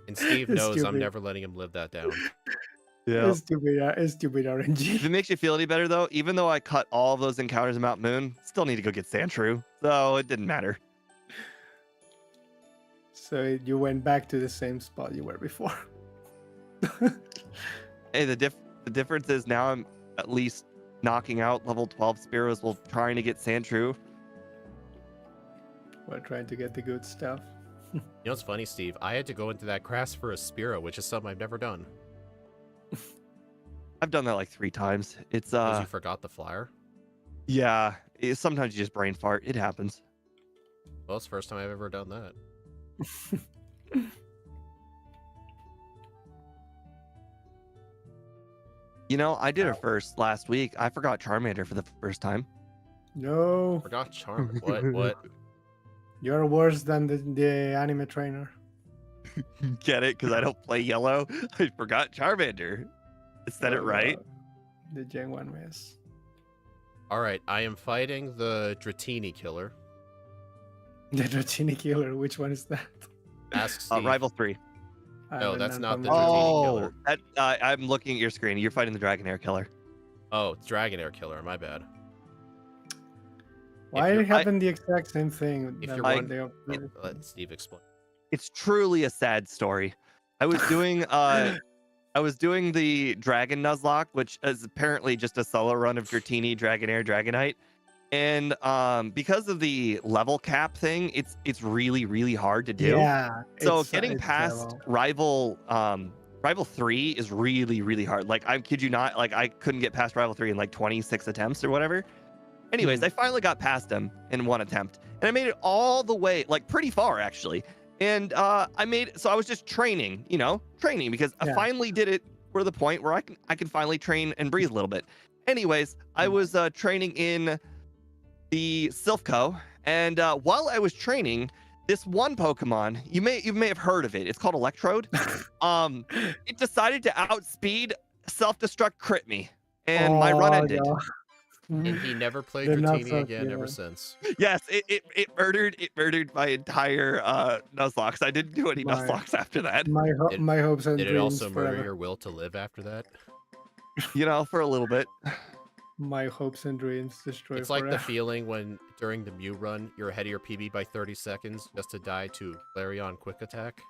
And Steve knows I'm never letting him live that down. Yeah. It's stupid RNG. If it makes you feel any better, though, even though I cut all of those encounters in Mount Moon, still need to go get Sandshrew. So it didn't matter. So you went back to the same spot you were before. Hey, the difference is now I'm at least knocking out level 12 Spearows while trying to get Sandshrew. We're trying to get the good stuff. You know what's funny, Steve? I had to go into that grass for a Spearow, which is something I've never done. I've done that like 3 times. It's because you forgot the flyer? Yeah, sometimes you just brain fart. It happens. Well, it's the first time I've ever done that. You know, I did it first last week. I forgot Charmander for the first time. No. Forgot Charmander. What? You're worse than the anime trainer. Get it? Because I don't play yellow. I forgot Charmander. Said it right. The Gen 1 miss. All right, I am fighting the Dratini killer. The Dratini killer. Which one is that? Ask Steve. Rival 3. No, that's not the Dratini killer. I'm looking at your screen. You're fighting the Dragonair killer. Oh, Dragonair killer. My bad. Why it happened the exact same thing? If you're let Steve explain. It's truly a sad story. I was doing the Dragon Nuzlocke, which is apparently just a solo run of Dratini, Dragonair, Dragonite. And because of the level cap thing, it's really, really hard to do. Yeah. So getting past rival 3 is really, really hard. Like, I kid you not, like I couldn't get past rival 3 in like 26 attempts or whatever. Anyways, I finally got past him in one attempt, and I made it all the way, like pretty far actually. And so I was just training because I finally did it for the point where I can finally train and breathe a little bit. Anyways, I was training in the Silphco, and while I was training, this one Pokemon, you may have heard of it. It's called Electrode. It decided to outspeed, self-destruct, crit me, and my run ended. No. And he never played Dratini again ever since. Yes, it murdered my entire Nuzlocke. I didn't do any Nuzlocke after that. My hopes and dreams. Did it also murder forever. your will to live after that? For a little bit. My hopes and dreams destroyed. It's like the feeling when during the Mew run you're ahead of your PB by 30 seconds just to die to Flareon Quick Attack.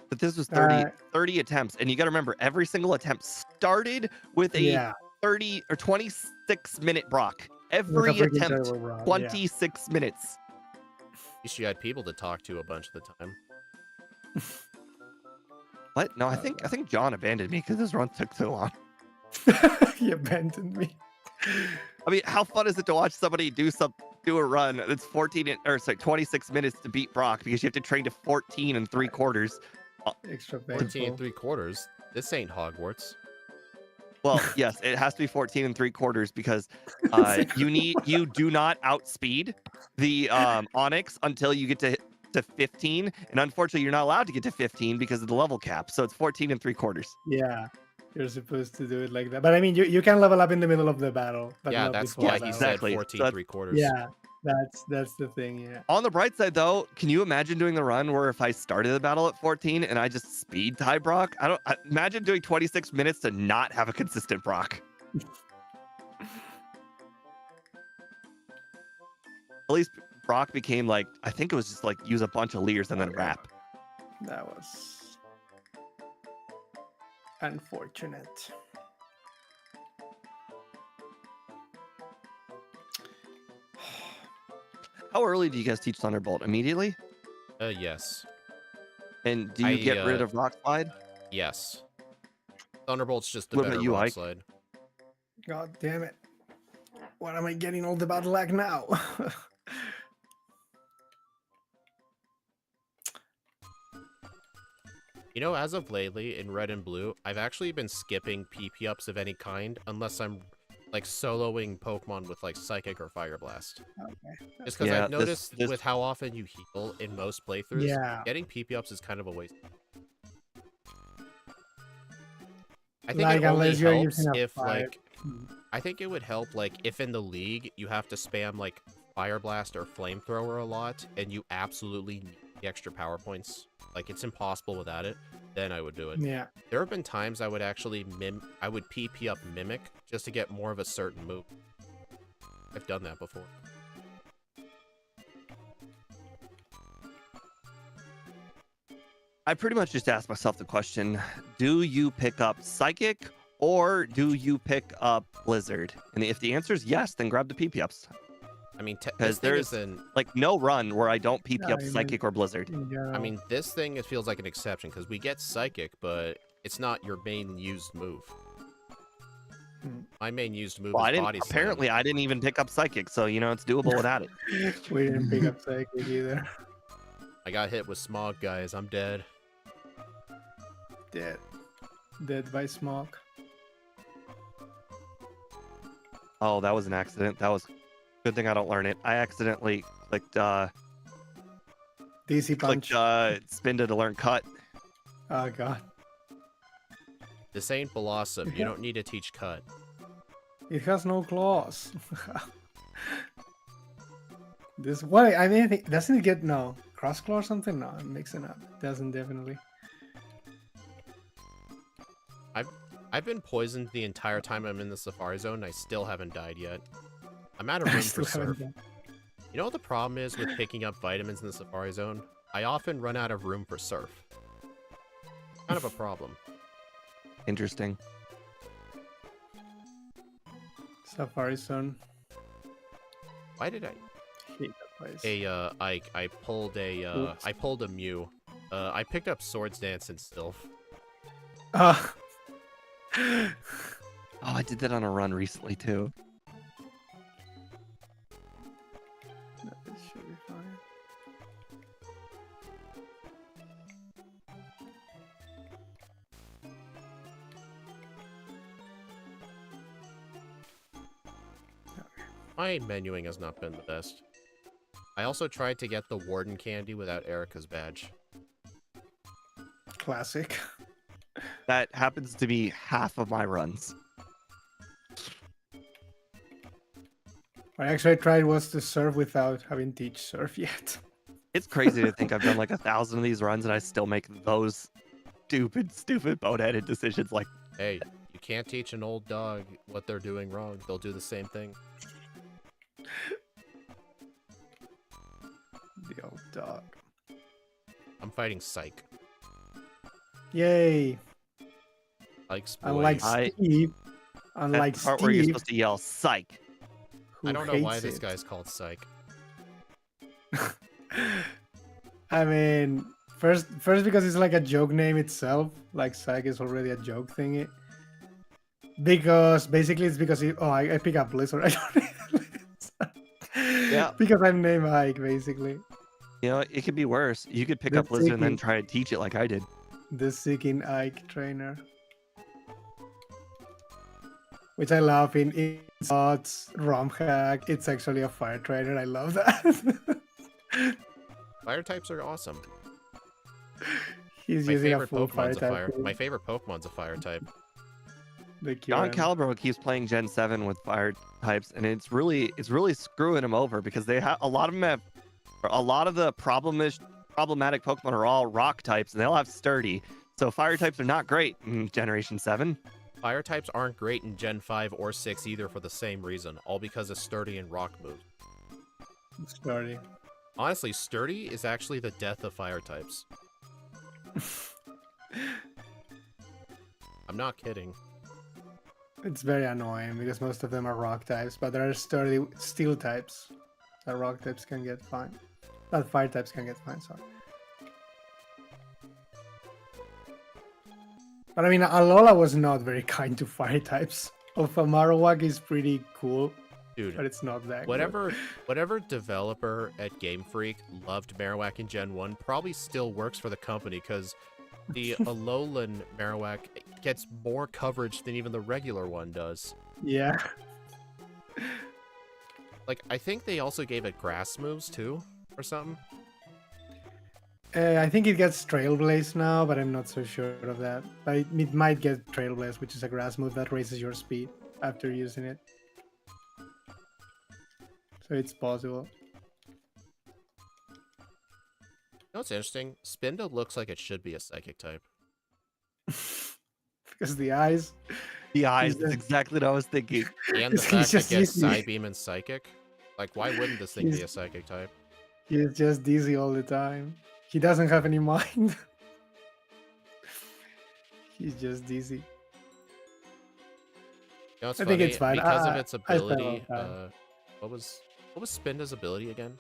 But this was 30 attempts, and you got to remember every single attempt started with a 30 or 26-minute Brock. Every attempt, 26 minutes. At least you had people to talk to a bunch of the time. What? No, I think John abandoned me because this run took too long. He abandoned me. I mean, how fun is it to watch somebody do a run that's 26 minutes to beat Brock because you have to train to 14 3/4. Extra painful. 14 3/4. This ain't Hogwarts. Well, yes, it has to be 14 3/4 because you do not outspeed the Onyx until you get to 15, and unfortunately you're not allowed to get to 15 because of the level cap. So it's 14 3/4. Yeah, you're supposed to do it like that. But I mean, you can level up in the middle of the battle. But yeah, that's why he said 14 3/4. Yeah, that's the thing. Yeah. On the bright side, though, can you imagine doing the run where if I started the battle at 14 and I just speed tie Brock? I imagine doing 26 minutes to not have a consistent Brock. At least Brock became like, I think it was just like use a bunch of Leers and then wrap. That was unfortunate. How early do you guys teach Thunderbolt? Immediately? Yes. And do you get rid of Rock Slide? Yes. Thunderbolt's just a better Rock Slide. God damn it. What am I getting all the battle lag now? As of lately in Red and Blue, I've actually been skipping PP ups of any kind unless I'm like soloing Pokemon with like Psychic or Fire Blast. Okay. Just because I've noticed with how often you heal in most playthroughs, getting PP ups is kind of a waste. I think it only helps if I think it would help like if in the league you have to spam like Fire Blast or Flamethrower a lot and you absolutely need the extra power points. Like it's impossible without it, then I would do it. Yeah. There have been times I would actually PP up Mimic just to get more of a certain move. I've done that before. I pretty much just asked myself the question, do you pick up Psychic or do you pick up Blizzard? And if the answer is yes, then grab the PP ups. I mean, because there's like no run where I don't PP up Psychic or Blizzard. I mean, this thing, it feels like an exception because we get Psychic, but it's not your main used move. My main used move is Body Slam. Apparently, I didn't even pick up Psychic, so it's doable without it. We didn't pick up Psychic either. I got hit with Smog, guys. I'm dead. Dead by Smog. Oh, that was an accident. That was good thing I don't learn it. I accidentally clicked DC Punch. Spinda to learn Cut. Oh god. This ain't Blossom. You don't need to teach Cut. It has no claws. This what I mean, doesn't it get no cross claw or something? No, I'm mixing up. It doesn't definitely. I've been poisoned the entire time I'm in the Safari Zone, and I still haven't died yet. I'm out of room for Surf. You know what the problem is with picking up vitamins in the Safari Zone? I often run out of room for Surf. Kind of a problem. Interesting. Safari Zone. Why did I? Hate that place. I pulled a Mew. I picked up Swords Dance and Sylph. Oh, I did that on a run recently too. No, it should be fine. My menuing has not been the best. I also tried to get the Warden candy without Erica's badge. Classic. That happens to be half of my runs. I actually tried was to surf without having teach surf yet. It's crazy to think I've done like 1,000 of these runs and I still make those stupid boneheaded decisions. Like, hey, you can't teach an old dog what they're doing wrong. They'll do the same thing. The old dog. I'm fighting Psych. Yay! Psych's Unlike Steve. Unlike that's the part Steve. where you're supposed to yell psych. I don't know why this guy's called Psych. I mean, first because it's like a joke name itself. Like Psych is already a joke thingy. Because basically it's because I pick up Blizzard. I don't Yeah. Because I'm named Ike, basically. You know, it could be worse. You could pick up Blizzard and then try to teach it like I did. The Seeking Ike trainer. Which I love in Zots, ROM hack. It's actually a fire trainer. I love that. Fire types are awesome. He's using a full fire type. My favorite Pokemon's a fire type. John Calibro keeps playing Gen 7 with fire types, and it's really screwing him over because they have a lot of the problematic Pokemon are all rock types, and they all have sturdy. So fire types are not great in Generation 7. Fire types aren't great in Gen 5 or 6 either for the same reason, all because of sturdy and rock moves. Sturdy. Honestly, sturdy is actually the death of fire types. I'm not kidding. It's very annoying because most of them are rock types, but there are sturdy steel types that rock types can get fine. That fire types can get fine, sorry. But I mean, Alola was not very kind to fire types. Alpha Marowak is pretty cool, dude, but it's not that whatever developer at Game Freak loved Marowak in Gen 1 probably still works for the company, because the Alolan Marowak gets more coverage than even the regular one does. Yeah. Like, I think they also gave it grass moves too, or something. I think it gets Trailblaze now, but I'm not so sure of that. But it might get Trailblaze, which is a grass move that raises your speed after using it. So it's possible. You know what's interesting? Spinda looks like it should be a psychic type. Because the eyes. The eyes, that's exactly what I was thinking. And the fact it gets Psybeam and Psychic. Like, why wouldn't this thing be a psychic type? He's just dizzy all the time. He doesn't have any mind. He's just dizzy. You know, it's I funny, think it's fine. Because of its ability. What was Spinda's ability again?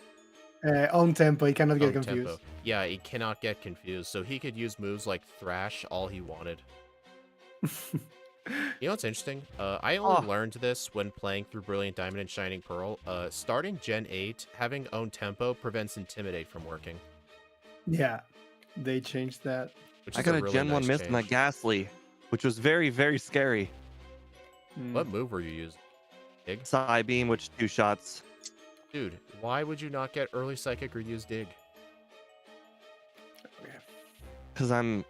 On tempo, he cannot get confused. Tempo. Yeah, he cannot get confused, so he could use moves like Thrash all he wanted. You know what's interesting? I only learned this when playing through Brilliant Diamond and Shining Pearl. Starting Gen 8, having own tempo prevents Intimidate from working. Yeah, they changed that. I got a really Gen 1 miss in that Ghastly, which was very, very scary. What move were you using? Dig? Psybeam, which 2 shots. Dude, why would you not get early Psychic or use Dig? Because I'm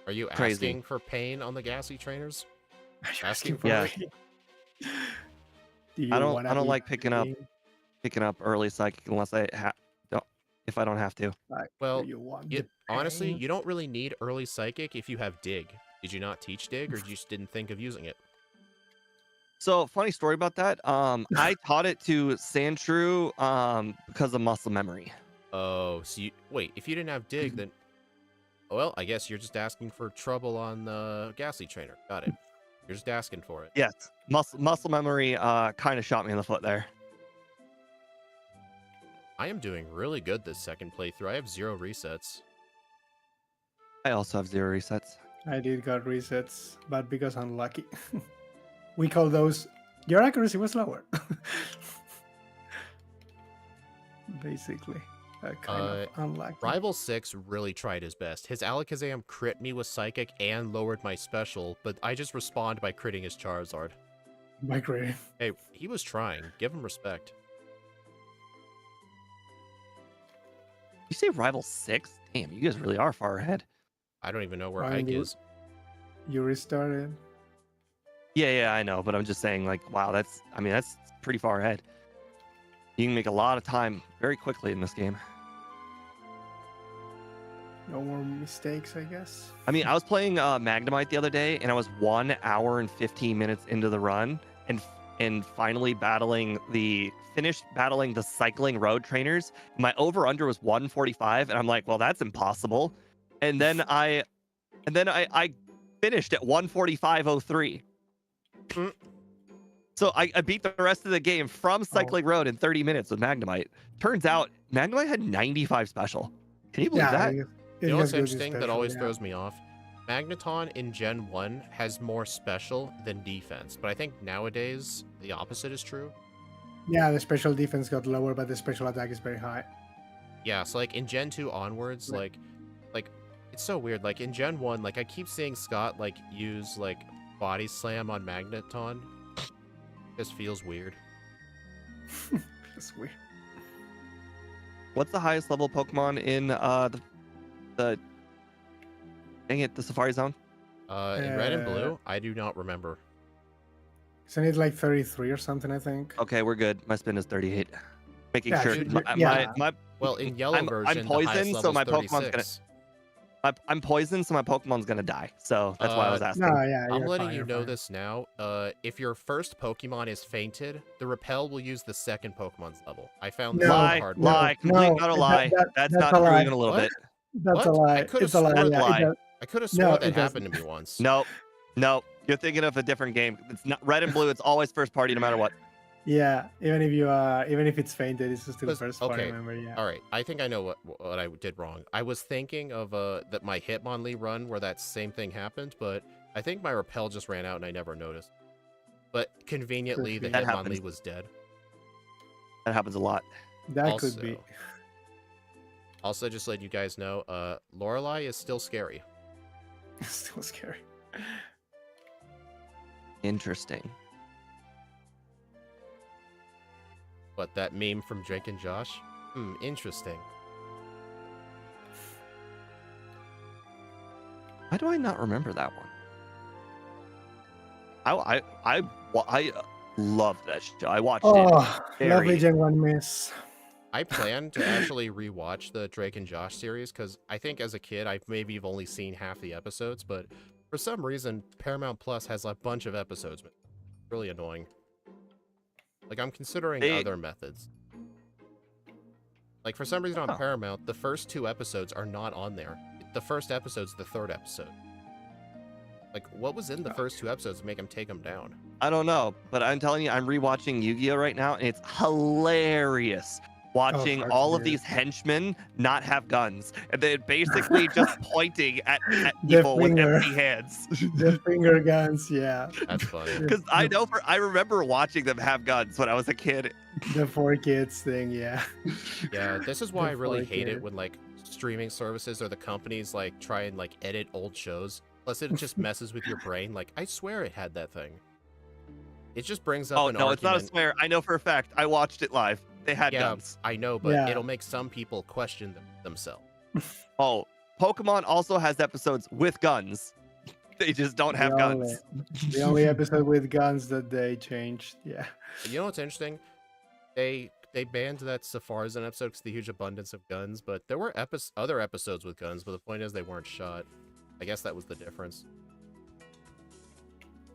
Are you Crazy. asking for pain on the gassy trainers? Asking for Yeah. pain. Do you I wanna don't be like picking up early psychic unless if I don't have to. like, Well, do you want the honestly, pain? you don't really need early psychic if you have dig. Did you not teach dig, or you just didn't think of using it? So funny story about that. I taught it to Sandshrew because of muscle memory. Oh, so wait, if you didn't have dig, then well, I guess you're just asking for trouble on the gassy trainer. Got it. You're just asking for it. Yes, muscle memory kind of shot me in the foot there. I am doing really good this second playthrough. I have 0 resets. I also have 0 resets. I did got resets, but because I'm lucky. We call those your accuracy was lower. Basically. Kind of unlucky. Rival 6 really tried his best. His Alakazam crit me with Psychic and lowered my special, but I just respond by critting his Charizard. My grade. Hey, he was trying. Give him respect. You say rival 6? Damn, you guys really are far ahead. I don't even know where Ryan, Ike is. You restarted. Yeah, I know, but I'm just saying, like, wow, that's pretty far ahead. You can make a lot of time very quickly in this game. No more mistakes, I guess. I mean, I was playing Magnemite the other day, and I was 1 hour and 15 minutes into the run, and finally finished battling the cycling road trainers. My over under was 145, and I'm like, well, that's impossible. And then I finished at 145.03. So I beat the rest of the game from cycling road in 30 minutes with Magnemite. Turns out Magnemite had 95 special. Can you believe that? You know what's interesting that always throws me off? Magneton in Gen 1 has more special than defense, but I think nowadays the opposite is true. Yeah, the special defense got lower, but the special attack is very high. Yeah, so like in Gen 2 onwards, like it's so weird. Like in Gen 1, like I keep seeing Scott like use like Body Slam on Magneton. This feels weird. It's weird. What's the highest level Pokemon in the Safari Zone? In Red and Blue, I do not remember. Isn't it like 33 or something, I think? Okay, we're good. My spin is 38. Making sure. Well, in yellow version, I'm poisoned, so my Pokemon's I'm poisoned, so my Pokemon's gonna die. So that's why I was asking. No, yeah, I'm letting you know this now. If your first Pokemon is fainted, the repel will use the second Pokemon's level. I found this hard. Complete not a lie. That's not true even a little bit. That's a lie. I could have sworn that. I could have sworn that happened to me once. Nope. You're thinking of a different game. It's not Red and Blue. It's always first party, no matter what. Yeah, even if it's fainted, it's still first party. Remember, yeah. All right, I think I know what I did wrong. I was thinking of that my Hitmonlee run where that same thing happened, but I think my repel just ran out and I never noticed. But conveniently, the Hitmonlee was dead. That happens a lot. That could be. Also, just let you guys know, Lorelei is still scary. Still scary. Interesting. What, that meme from Drake and Josh? Interesting. Why do I not remember that one? I loved that show. I watched it. Lovely Gen 1 miss. I plan to actually rewatch the Drake and Josh series because I think as a kid I maybe have only seen half the episodes, but for some reason Paramount Plus has a bunch of episodes. Really annoying. Like, I'm considering other methods. Like, for some reason on Paramount, the first 2 episodes are not on there. The first episode's the 3rd episode. Like, what was in the first 2 episodes to make them take them down? I don't know, but I'm telling you, I'm rewatching Yu-Gi-Oh! Right now, and it's hilarious watching all of these henchmen not have guns, and they're basically just pointing at people with empty hands. The finger guns, yeah. That's funny. Because I remember watching them have guns when I was a kid. The 4 kids thing, yeah. Yeah, this is why I really hate it when like streaming services or the companies like try and like edit old shows. Plus, it just messes with your brain. Like, I swear it had that thing. It just brings up an argument. It's not a swear. I know for a fact. I watched it live. They had guns. I know, but it'll make some people question themselves. Oh, Pokemon also has episodes with guns. They just don't have guns. The only episode with guns that they changed. Yeah. You know what's interesting? They banned that Safarzan episode because the huge abundance of guns, but there were other episodes with guns, but the point is they weren't shot. I guess that was the difference.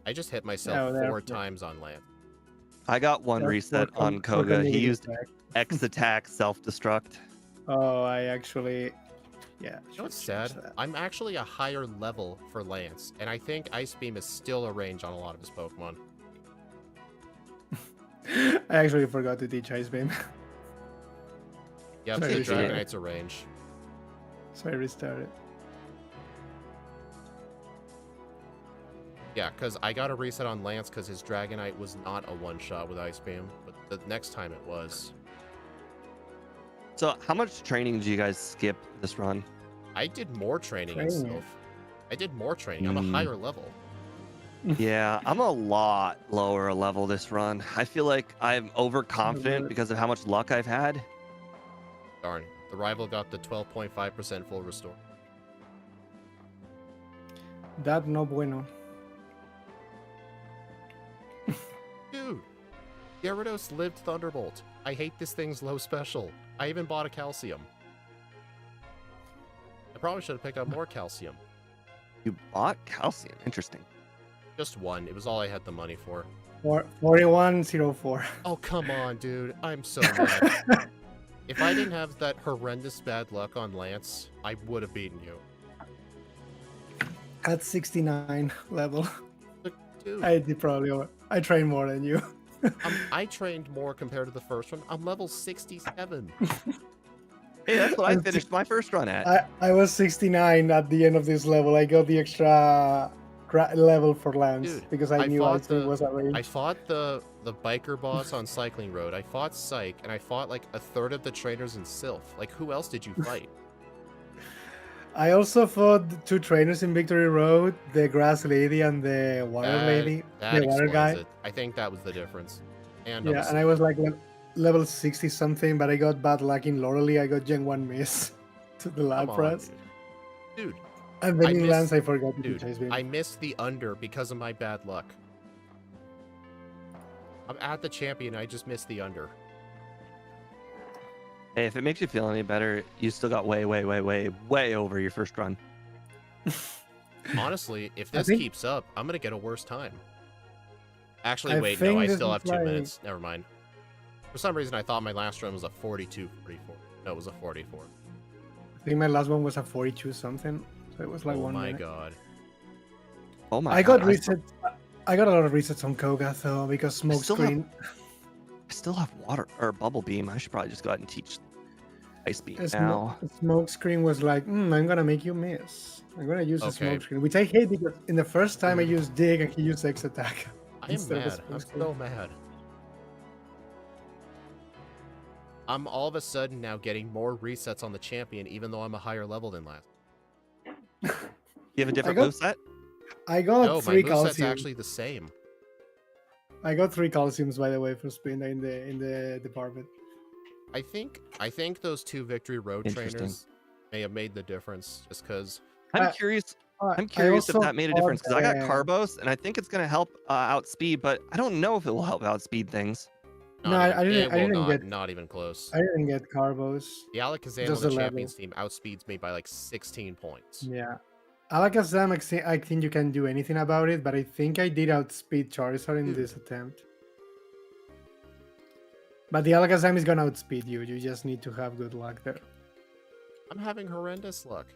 I just hit myself 4 times on land. I got one reset on Koga. He used X attack self-destruct. Oh, I actually... Yeah. You know what's sad? I'm actually a higher level for Lance, and I think Ice Beam is still a range on a lot of his Pokemon. I actually forgot to teach Ice Beam. Yeah, the Dragonite's a range. So I restarted. Yeah, because I got a reset on Lance because his Dragonite was not a one-shot with Ice Beam, but the next time it was. So how much training do you guys skip this run? I did more training itself. I did more training. I'm a higher level. Yeah, I'm a lot lower level this run. I feel like I'm overconfident because of how much luck I've had. Darn. The rival got the 12.5% full restore. That no bueno. Dude, Gyarados lived Thunderbolt. I hate this thing's low special. I even bought a calcium. I probably should have picked up more calcium. You bought calcium? Interesting. Just one. It was all I had the money for. 4104. Oh, come on, dude. I'm so mad. If I didn't have that horrendous bad luck on Lance, I would have beaten you. At 69 level. But, dude, I trained more than you. I trained more compared to the first one. I'm level 67. Hey, that's what I finished my first run at. I was 69 at the end of this level. I got the extra level for Lance. Dude, because I knew Ice Beam was a range. I fought the biker boss on Cycling Road. I fought Psych, and I fought like a third of the trainers in Sylph. Like, who else did you fight? I also fought 2 trainers in Victory Road, the Grass Lady and the Water Lady. That the Water guy. It. I think that was the difference. And yeah, and I was like level 60 something, but I got bad luck in Lorelei. I got Gen 1 miss to the Lapras. Dude. And then in Lance, I forgot to chase Beam. I missed the under because of my bad luck. I'm at the champion. I just missed the under. Hey, if it makes you feel any better, you still got way over your first run. Honestly, if this keeps up, I'm gonna get a worse time. Actually, wait, no, I still have 2 minutes. Never mind. For some reason, I thought my last run was a 42-44. No, it was a 44. I think my last one was a 42 something. So it was like 1 minute. God. Oh my god. I got resets. I got a lot of resets on Koga though because smoke screen. I still have water or bubble beam. I should probably just go ahead and teach Ice Beam now. Smoke screen was like, I'm gonna make you miss. I'm gonna use the smoke screen, which I hate because in the first time I used dig and he used X attack. I am mad. I'm so mad. I'm all of a sudden now getting more resets on the champion, even though I'm a higher level than last. You have a different moveset? I got 3 calciums. My moveset's actually the same. I got 3 calciums, by the way, for Spinda in the department. I think those 2 Victory Road trainers may have made the difference, just because. I'm curious. I'm curious if that made a difference because I got Carbos, and I think it's gonna help outspeed, but I don't know if it will help outspeed things. I didn't get. Not even close. I didn't get Carbos. The Alakazam on the Champions team outspeeds me by like 16 points. Yeah. Alakazam, I think you can do anything about it, but I think I did outspeed Charizard in this attempt. But the Alakazam is gonna outspeed you. You just need to have good luck there. I'm having horrendous luck.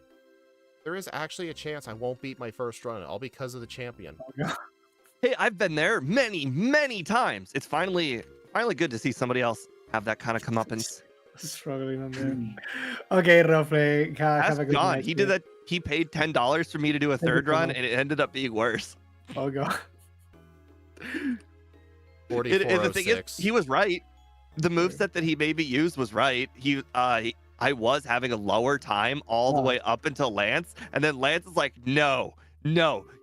There is actually a chance I won't beat my first run, all because of the champion. Oh, hey, I've been there many times. It's finally good to see somebody else have that kind of comeuppance. Struggling on there. Okay, Rofle, have a good night. He did that. He paid $10 for me to do a third run, and it ended up being worse. Oh god. 4406. The thing is, he was right. The moveset that he made me use was right. I was having a lower time all the way up until Lance, and then Lance is like, no,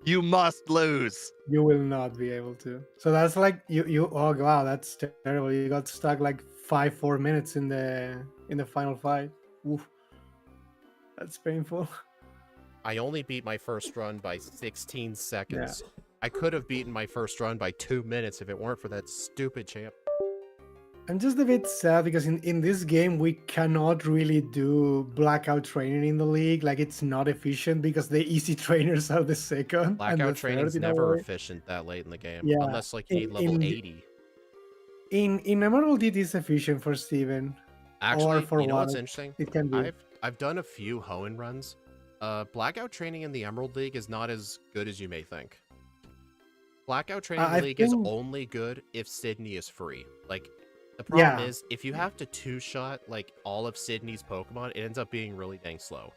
you must lose. You will not be able to. So that's like you. Oh wow, that's terrible. You got stuck like 4 minutes in the final fight. Oof. That's painful. I only beat my first run by 16 seconds. Yeah. I could have beaten my first run by 2 minutes if it weren't for that stupid champ. I'm just a bit sad because in this game we cannot really do blackout training in the league. Like, it's not efficient because the easy trainers are the second. Blackout and the training's third, never efficient that late in the game. Yeah. Unless like you need level 80. In Emerald it is efficient for Steven. Actually, or for you know what's interesting? It can be. I've done a few Hoenn runs. Blackout training in the Emerald League is not as good as you may think. Blackout training in the league is only good if Sydney is free. Like, the problem is, if you have to two-shot, like, all of Sydney's Pokemon, it ends up being really dang slow.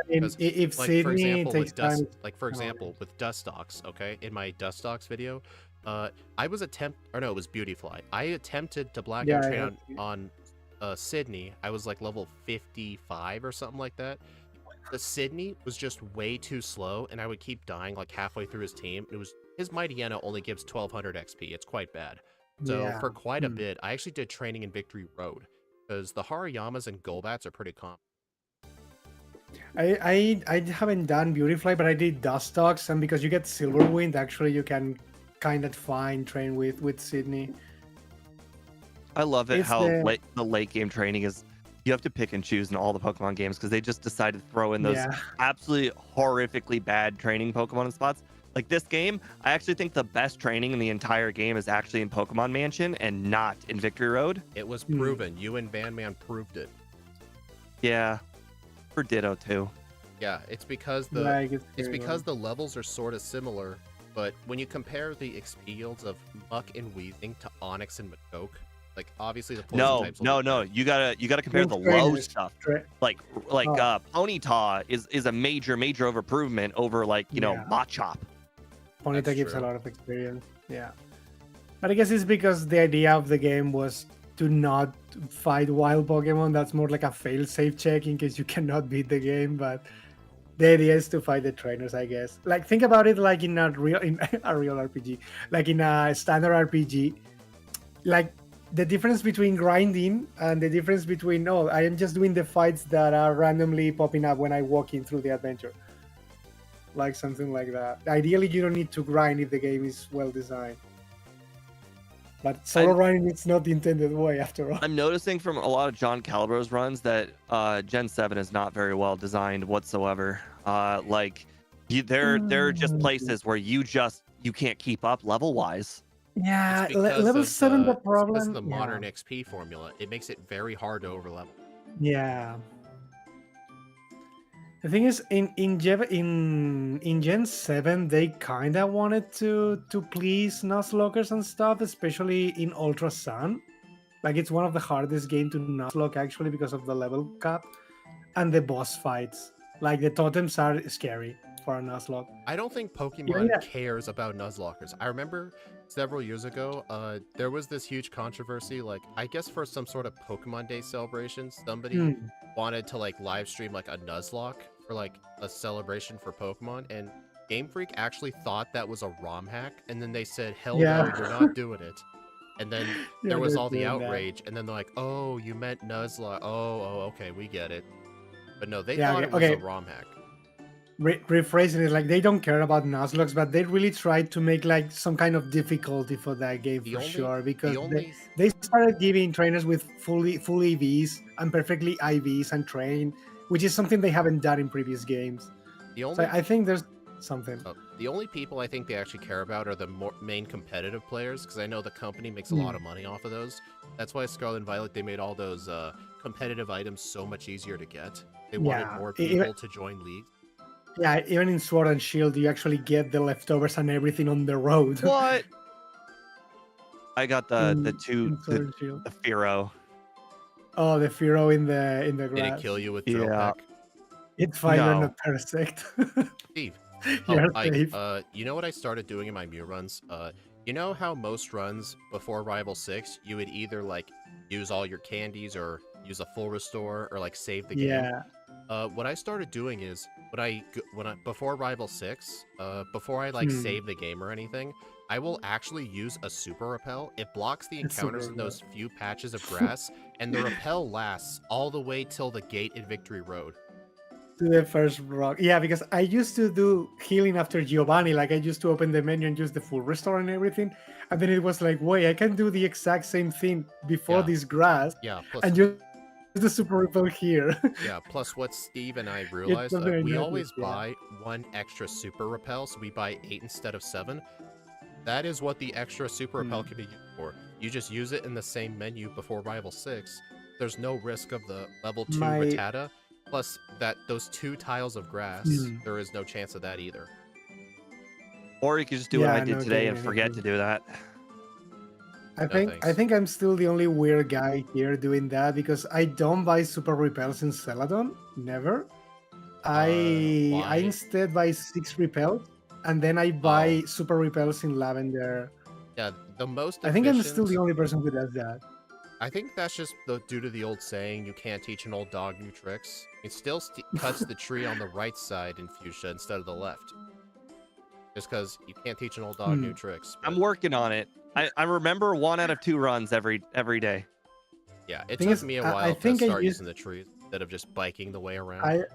If like, Sydney for example, takes time... for example, with Dustox, okay? In my Dustox video, it was Beautyfly. I attempted to blackout train on Sydney. I was, like, level 55 or something like that. The Sydney was just way too slow, and I would keep dying, like, halfway through his team. His Mightyena only gives 1200 XP. It's quite bad. So for quite a bit, I actually did training in Victory Road because the Harayamas and Golbats are pretty common. I haven't done Beautyfly, but I did Dustox, and because you get Silverwind, actually you can kind of train with Sydney. I love it how the late game training is. You have to pick and choose in all the Pokemon games because they just decided to throw in those absolutely horrifically bad training Pokemon spots. Like this game, I actually think the best training in the entire game is actually in Pokemon Mansion and not in Victory Road. It was proven. You and Bandman proved it. Yeah, for Ditto too. Yeah, it's because the levels are sort of similar, but when you compare the XP yields of Muck and Weezing to Onix and Machoke, like obviously the poison types. No. You gotta compare the low stuff. Like Ponyta is a major overimprovement over like Machop. Ponyta gives a lot of experience. Yeah, but I guess it's because the idea of the game was to not fight wild Pokemon. That's more like a fail-safe check in case you cannot beat the game. But the idea is to fight the trainers, I guess. Like, think about it like in a real RPG, like in a standard RPG. Like, the difference between grinding and the difference between I am just doing the fights that are randomly popping up when I walk in through the adventure. Like something like that. Ideally, you don't need to grind if the game is well designed. But solo running, it's not the intended way after all. I'm noticing from a lot of John Calibro's runs that Gen 7 is not very well designed whatsoever. There are just places where you can't keep up level-wise. Yeah, level 7 the problem. Because of the modern XP formula, it makes it very hard to overlevel. Yeah. The thing is, in Gen 7, they kind of wanted to please Nuzlockers and stuff, especially in Ultra Sun. Like, it's one of the hardest games to Nuzlocke, actually, because of the level cap and the boss fights. Like, the totems are scary for a Nuzlocke. I don't think Pokemon cares about Nuzlockers. I remember several years ago, there was this huge controversy, like, I guess for some sort of Pokemon Day celebration, somebody wanted to, like, live stream, like, a Nuzlocke for, like, a celebration for Pokemon, and Game Freak actually thought that was a ROM hack, and then they said, hell no, you're not doing it. And then there was all the outrage, and then they're like, oh, you meant Nuzlocke. Oh, okay, we get it. But no, they thought it was a ROM hack. Rephrasing it, like, they don't care about Nuzlocks, but they really tried to make, like, some kind of difficulty for that game sure, because they started giving trainers with full EVs and perfectly IVs and train, which is something they haven't done in previous games. So I think there's something. The only people I think they actually care about are the main competitive players, because I know the company makes a lot of money off of those. That's why Scarlet and Violet, they made all those competitive items so much easier to get. They wanted more people to join leagues. Yeah, even in Sword and Shield, you actually get the leftovers and everything on the road. What? I got the Fearow. Oh, the Fearow in the grass. Did it kill you with Drill Peck? It's fine, you're not Parasect. Steve, safe. You know what I started doing in my Mew runs? You know how most runs before Rival 6, you would either, like, use all your candies or use a full restore or, like, save the game? Yeah. What I started doing is before Rival 6, before I like save the game or anything, I will actually use a Super Repel. It blocks the encounters in those few patches of grass, and the repel lasts all the way till the gate in Victory Road. to the first rock. Yeah, because I used to do healing after Giovanni. Like I used to open the menu and use the full restore and everything. And then it was like, wait, I can do the exact same thing before Yeah. this grass Yeah, plus and use the super repel here. yeah, plus what Steve and I It's realized, something I we noticed, always yeah. buy one extra super repel, so we buy 8 instead of 7. That is what the extra super repel can be used for. You just use it in the same menu before Rival 6. There's no risk of the level 2 Rattata. Plus, those 2 tiles of grass, there is no chance of that either. Or you could just do what I did today and forget to do that. I think I'm still the only weird guy here doing that because I don't buy super repels in Celadon. Never. I instead buy 6 repels and then I buy super repels in Lavender. Yeah, the most I think I'm still the only person who does that. I think that's just due to the old saying, you can't teach an old dog new tricks. It still cuts the tree on the right side in Fuchsia instead of the left. Just because you can't teach an old dog new tricks. But... I'm working on it. I remember 1 out of 2 runs every day. Yeah, it took me a while to start using the trees instead of just biking the way around.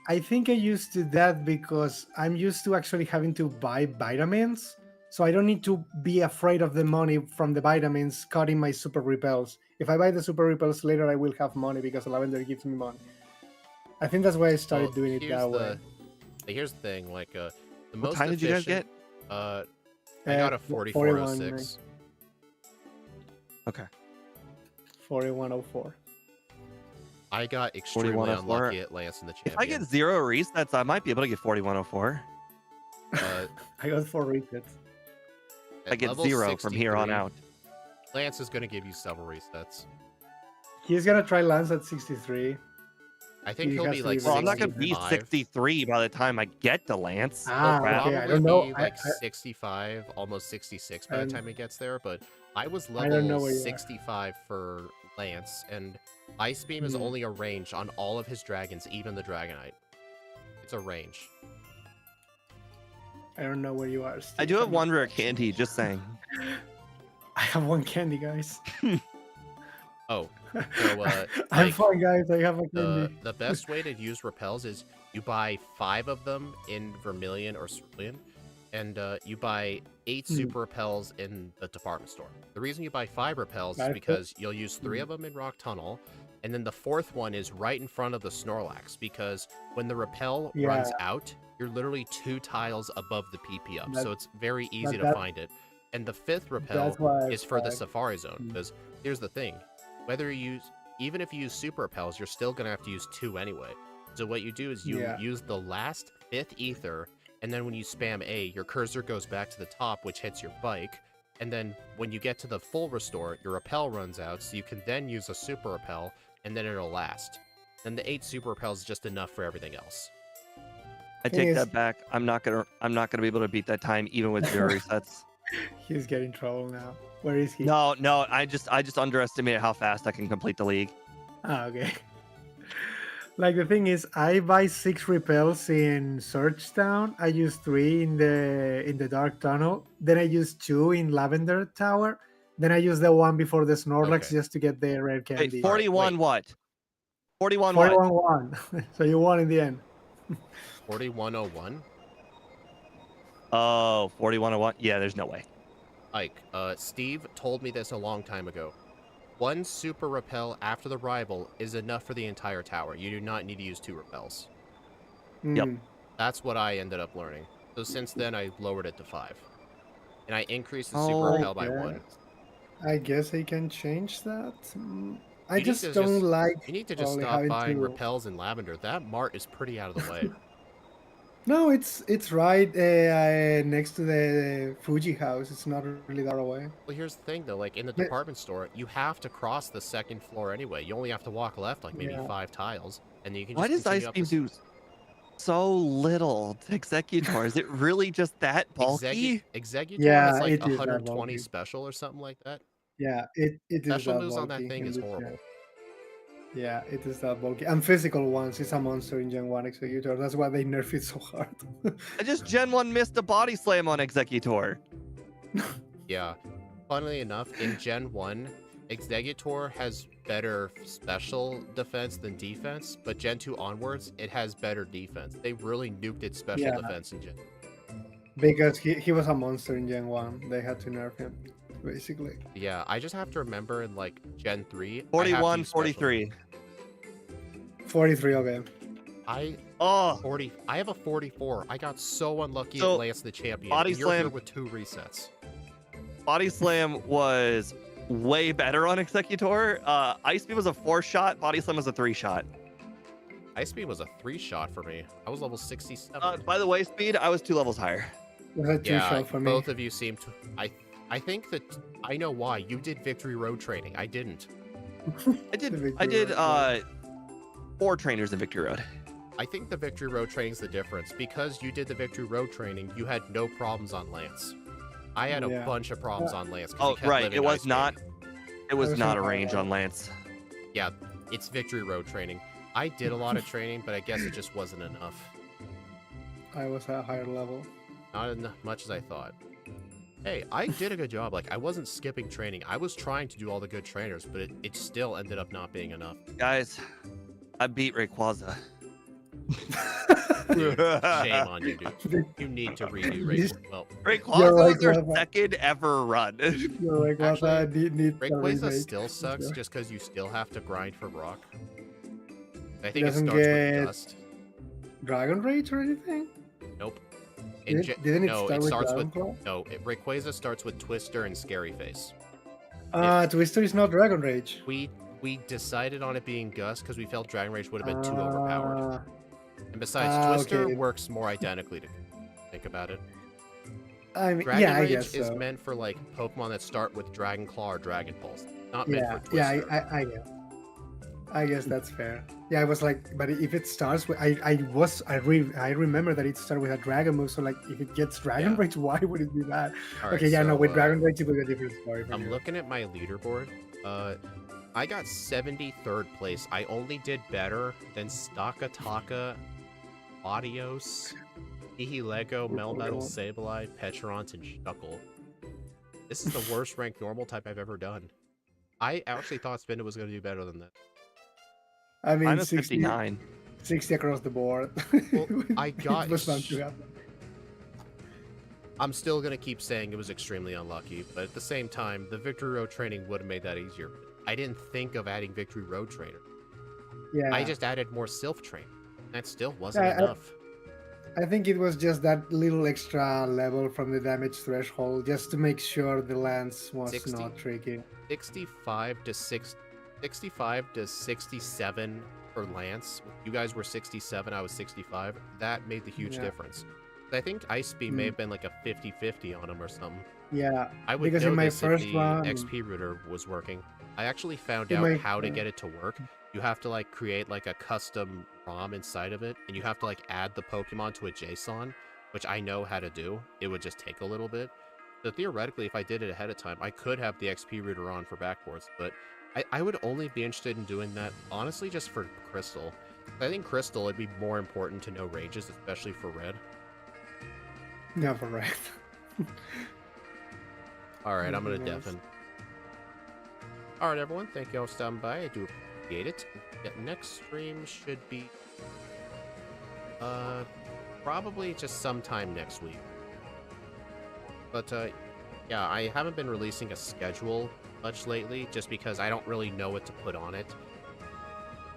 I think I used to that because I'm used to actually having to buy vitamins. So I don't need to be afraid of the money from the vitamins cutting my super repels. If I buy the super repels later, I will have money because Lavender gives me money. I think that's why I started doing it that way. Here's the thing, like the most time did you guys get? I got a 4406. Okay. 4104. I got extremely unlucky at Lance in the champion. If I get 0 resets, I might be able to get 4104. I got 4 resets. I get 0 from here on out. Lance is going to give you several resets. He's going to try Lance at 63. I think he'll be like 65. Well, I'm not going to be 63 by the time I get to Lance. Okay, I don't know. Be like 65, almost 66 by the time he gets there. But I was level 65 for Lance, and Ice Beam is only a range on all of his dragons, even the Dragonite. It's a range. I don't know where you are, Steve. I do have 1 rare candy, just saying. I have 1 candy, guys. Oh. So, I'm fine, guys. I have a candy. The best way to use repels is you buy 5 of them in Vermilion or Cerulean, and you buy 8 super repels in the department store. The reason you buy 5 repels is because you'll use 3 of them in Rock Tunnel, and then the 4th one is right in front of the Snorlax, because when the repel runs out, you're literally 2 tiles above the PP up, so it's very easy to find it. And the 5th repel is for the Safari Zone, because here's the thing. Even if you use super repels, you're still going to have to use 2 anyway. So what you do is you use the last 5th ether, and then when you spam A, your cursor goes back to the top, which hits your bike. And then when you get to the full restore, your repel runs out, so you can then use a super repel, and then it'll last. Then the 8 super repels is just enough for everything else. I take that back. I'm not gonna be able to beat that time even with 0 resets. He's getting trouble now. Where is he? No, I just underestimated how fast I can complete the league. Ah, okay. Like the thing is, I buy 6 repels in Search Town. I use 3 in the Dark Tunnel. Then I use 2 in Lavender Tower. Then I use the 1 before the Snorlax just to get the rare candy. Wait, 41 what? 41 41 what? So you won in the end. 4101? Oh, 4101? Yeah, there's no way. Ike, Steve told me this a long time ago. 1 super repel after the rival is enough for the entire tower. You do not need to use 2 repels. Yep. That's what I ended up learning. So since then, I lowered it to 5. And I increased the super repel by 1. I guess I can change that. I just don't like... You need to just stop buying repels in Lavender. That mart is pretty out of the way. No, it's right next to the Fuji house. It's not really that away. Well, here's the thing, though. Like, in the department store, you have to cross the 2nd floor anyway. You only have to walk left, like, maybe 5 tiles. And then you can just Why does Ice Beam do so little to Executor? Is it really just that bulky? Executor is like 120 special or something like that. Yeah, it is special moves on that thing is horrible. Yeah, it is that bulky. And physical ones is a monster in Gen 1 Executor. That's why they nerf it so hard. I just Gen 1 missed a body slam on Executor. Yeah. Funnily enough, in Gen 1, Exeggutor has better special defense than defense, but Gen 2 onwards, it has better defense. They really nuked its special defense in Gen 2. Because he was a monster in Gen 1. They had to nerf him, basically. Yeah, I just have to remember in like Gen 3. 41, 43. 43, okay. I have a 44. I got so unlucky at Lance the Champion. Body Slam here with 2 resets. Body Slam was way better on Exeggutor. Ice Beam was a 4-shot. Body Slam was a 3-shot. Ice Beam was a 3-shot for me. I was level 67. By the way, Speed, I was 2 levels higher. Was a 2-shot for me. Both of you seem to. I think that I know why. You did Victory Road training. I didn't. I did 4 trainers in Victory Road. I think the Victory Road training's the difference. Because you did the Victory Road training, you had no problems on Lance. I had a bunch of problems on Lance. Oh, right. It was not a range on Lance. Yeah, it's Victory Road training. I did a lot of training, but I guess it just wasn't enough. I was at a higher level. Not as much as I thought. Hey, I did a good job. Like, I wasn't skipping training. I was trying to do all the good trainers, but it still ended up not being enough. Guys, I beat Rayquaza. Dude, shame on you, dude. You need to redo Rayquaza. Well, Rayquaza was their second ever run. Rayquaza still sucks just because you still have to grind for rock. I think it starts with dust. Dragon Rage or anything? Nope. Didn't it start with Dragon Claw? No, Rayquaza starts with Twister and Scary Face. Twister is not Dragon Rage. We decided on it being Gus because we felt Dragon Rage would have been too overpowered. And besides, Twister works more identically to think about it. I mean, Dragon Rage I guess is so. meant for like Pokemon that start with Dragon Claw or Dragon Pulse. Not meant for Twister. Yeah, I guess that's fair. Yeah, I was like, but if it starts with, I remember that it started with a Dragon move. So like, if it gets Dragon Rage, why would it be that? Right, okay, yeah, no, with Dragon Rage it would be a different story. I'm looking at my leaderboard. I got 73rd place. I only did better than Stakataka, Adios, Nihilego, Melmetal, Sableye, Petront, and Shuckle. This is the worst ranked normal type I've ever done. I actually thought Spinda was going to do better than that. I mean, minus 59. 60 across the board. Well, I got. I'm still going to keep saying it was extremely unlucky, but at the same time, the Victory Road training would have made that easier. I didn't think of adding Victory Road Trainer. Yeah. I just added more Sylph Train. That still wasn't enough. I think it was just that little extra level from the damage threshold, just to make sure the lance was not tricky. 65 to 67 for Lance. You guys were 67, I was 65. That made the huge difference. I think Ice Beam may have been like a 50-50 on him or something. Yeah, I would because know in my this first if the run, XP router was working. I actually found out how to get it to work. You have to like create like a custom ROM inside of it, and you have to like add the Pokemon to a JSON, which I know how to do. It would just take a little bit. So theoretically, if I did it ahead of time, I could have the XP router on for backports, but I would only be interested in doing that, honestly, just for Crystal. I think Crystal, it'd be more important to know ranges, especially for Red. Yeah, for Red. Alright, I'm gonna deafen. Alright, everyone, thank you all for stopping by. I do appreciate it. Yeah, next stream should be probably just sometime next week. But yeah, I haven't been releasing a schedule much lately, just because I don't really know what to put on it.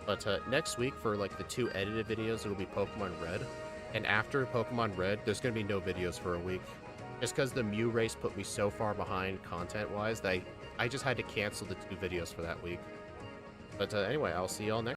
But next week, for like the 2 edited videos, it'll be Pokemon Red. And after Pokemon Red, there's going to be no videos for a week. Just because the Mew race put me so far behind content-wise that I just had to cancel the 2 videos for that week. But anyway, I'll see y'all next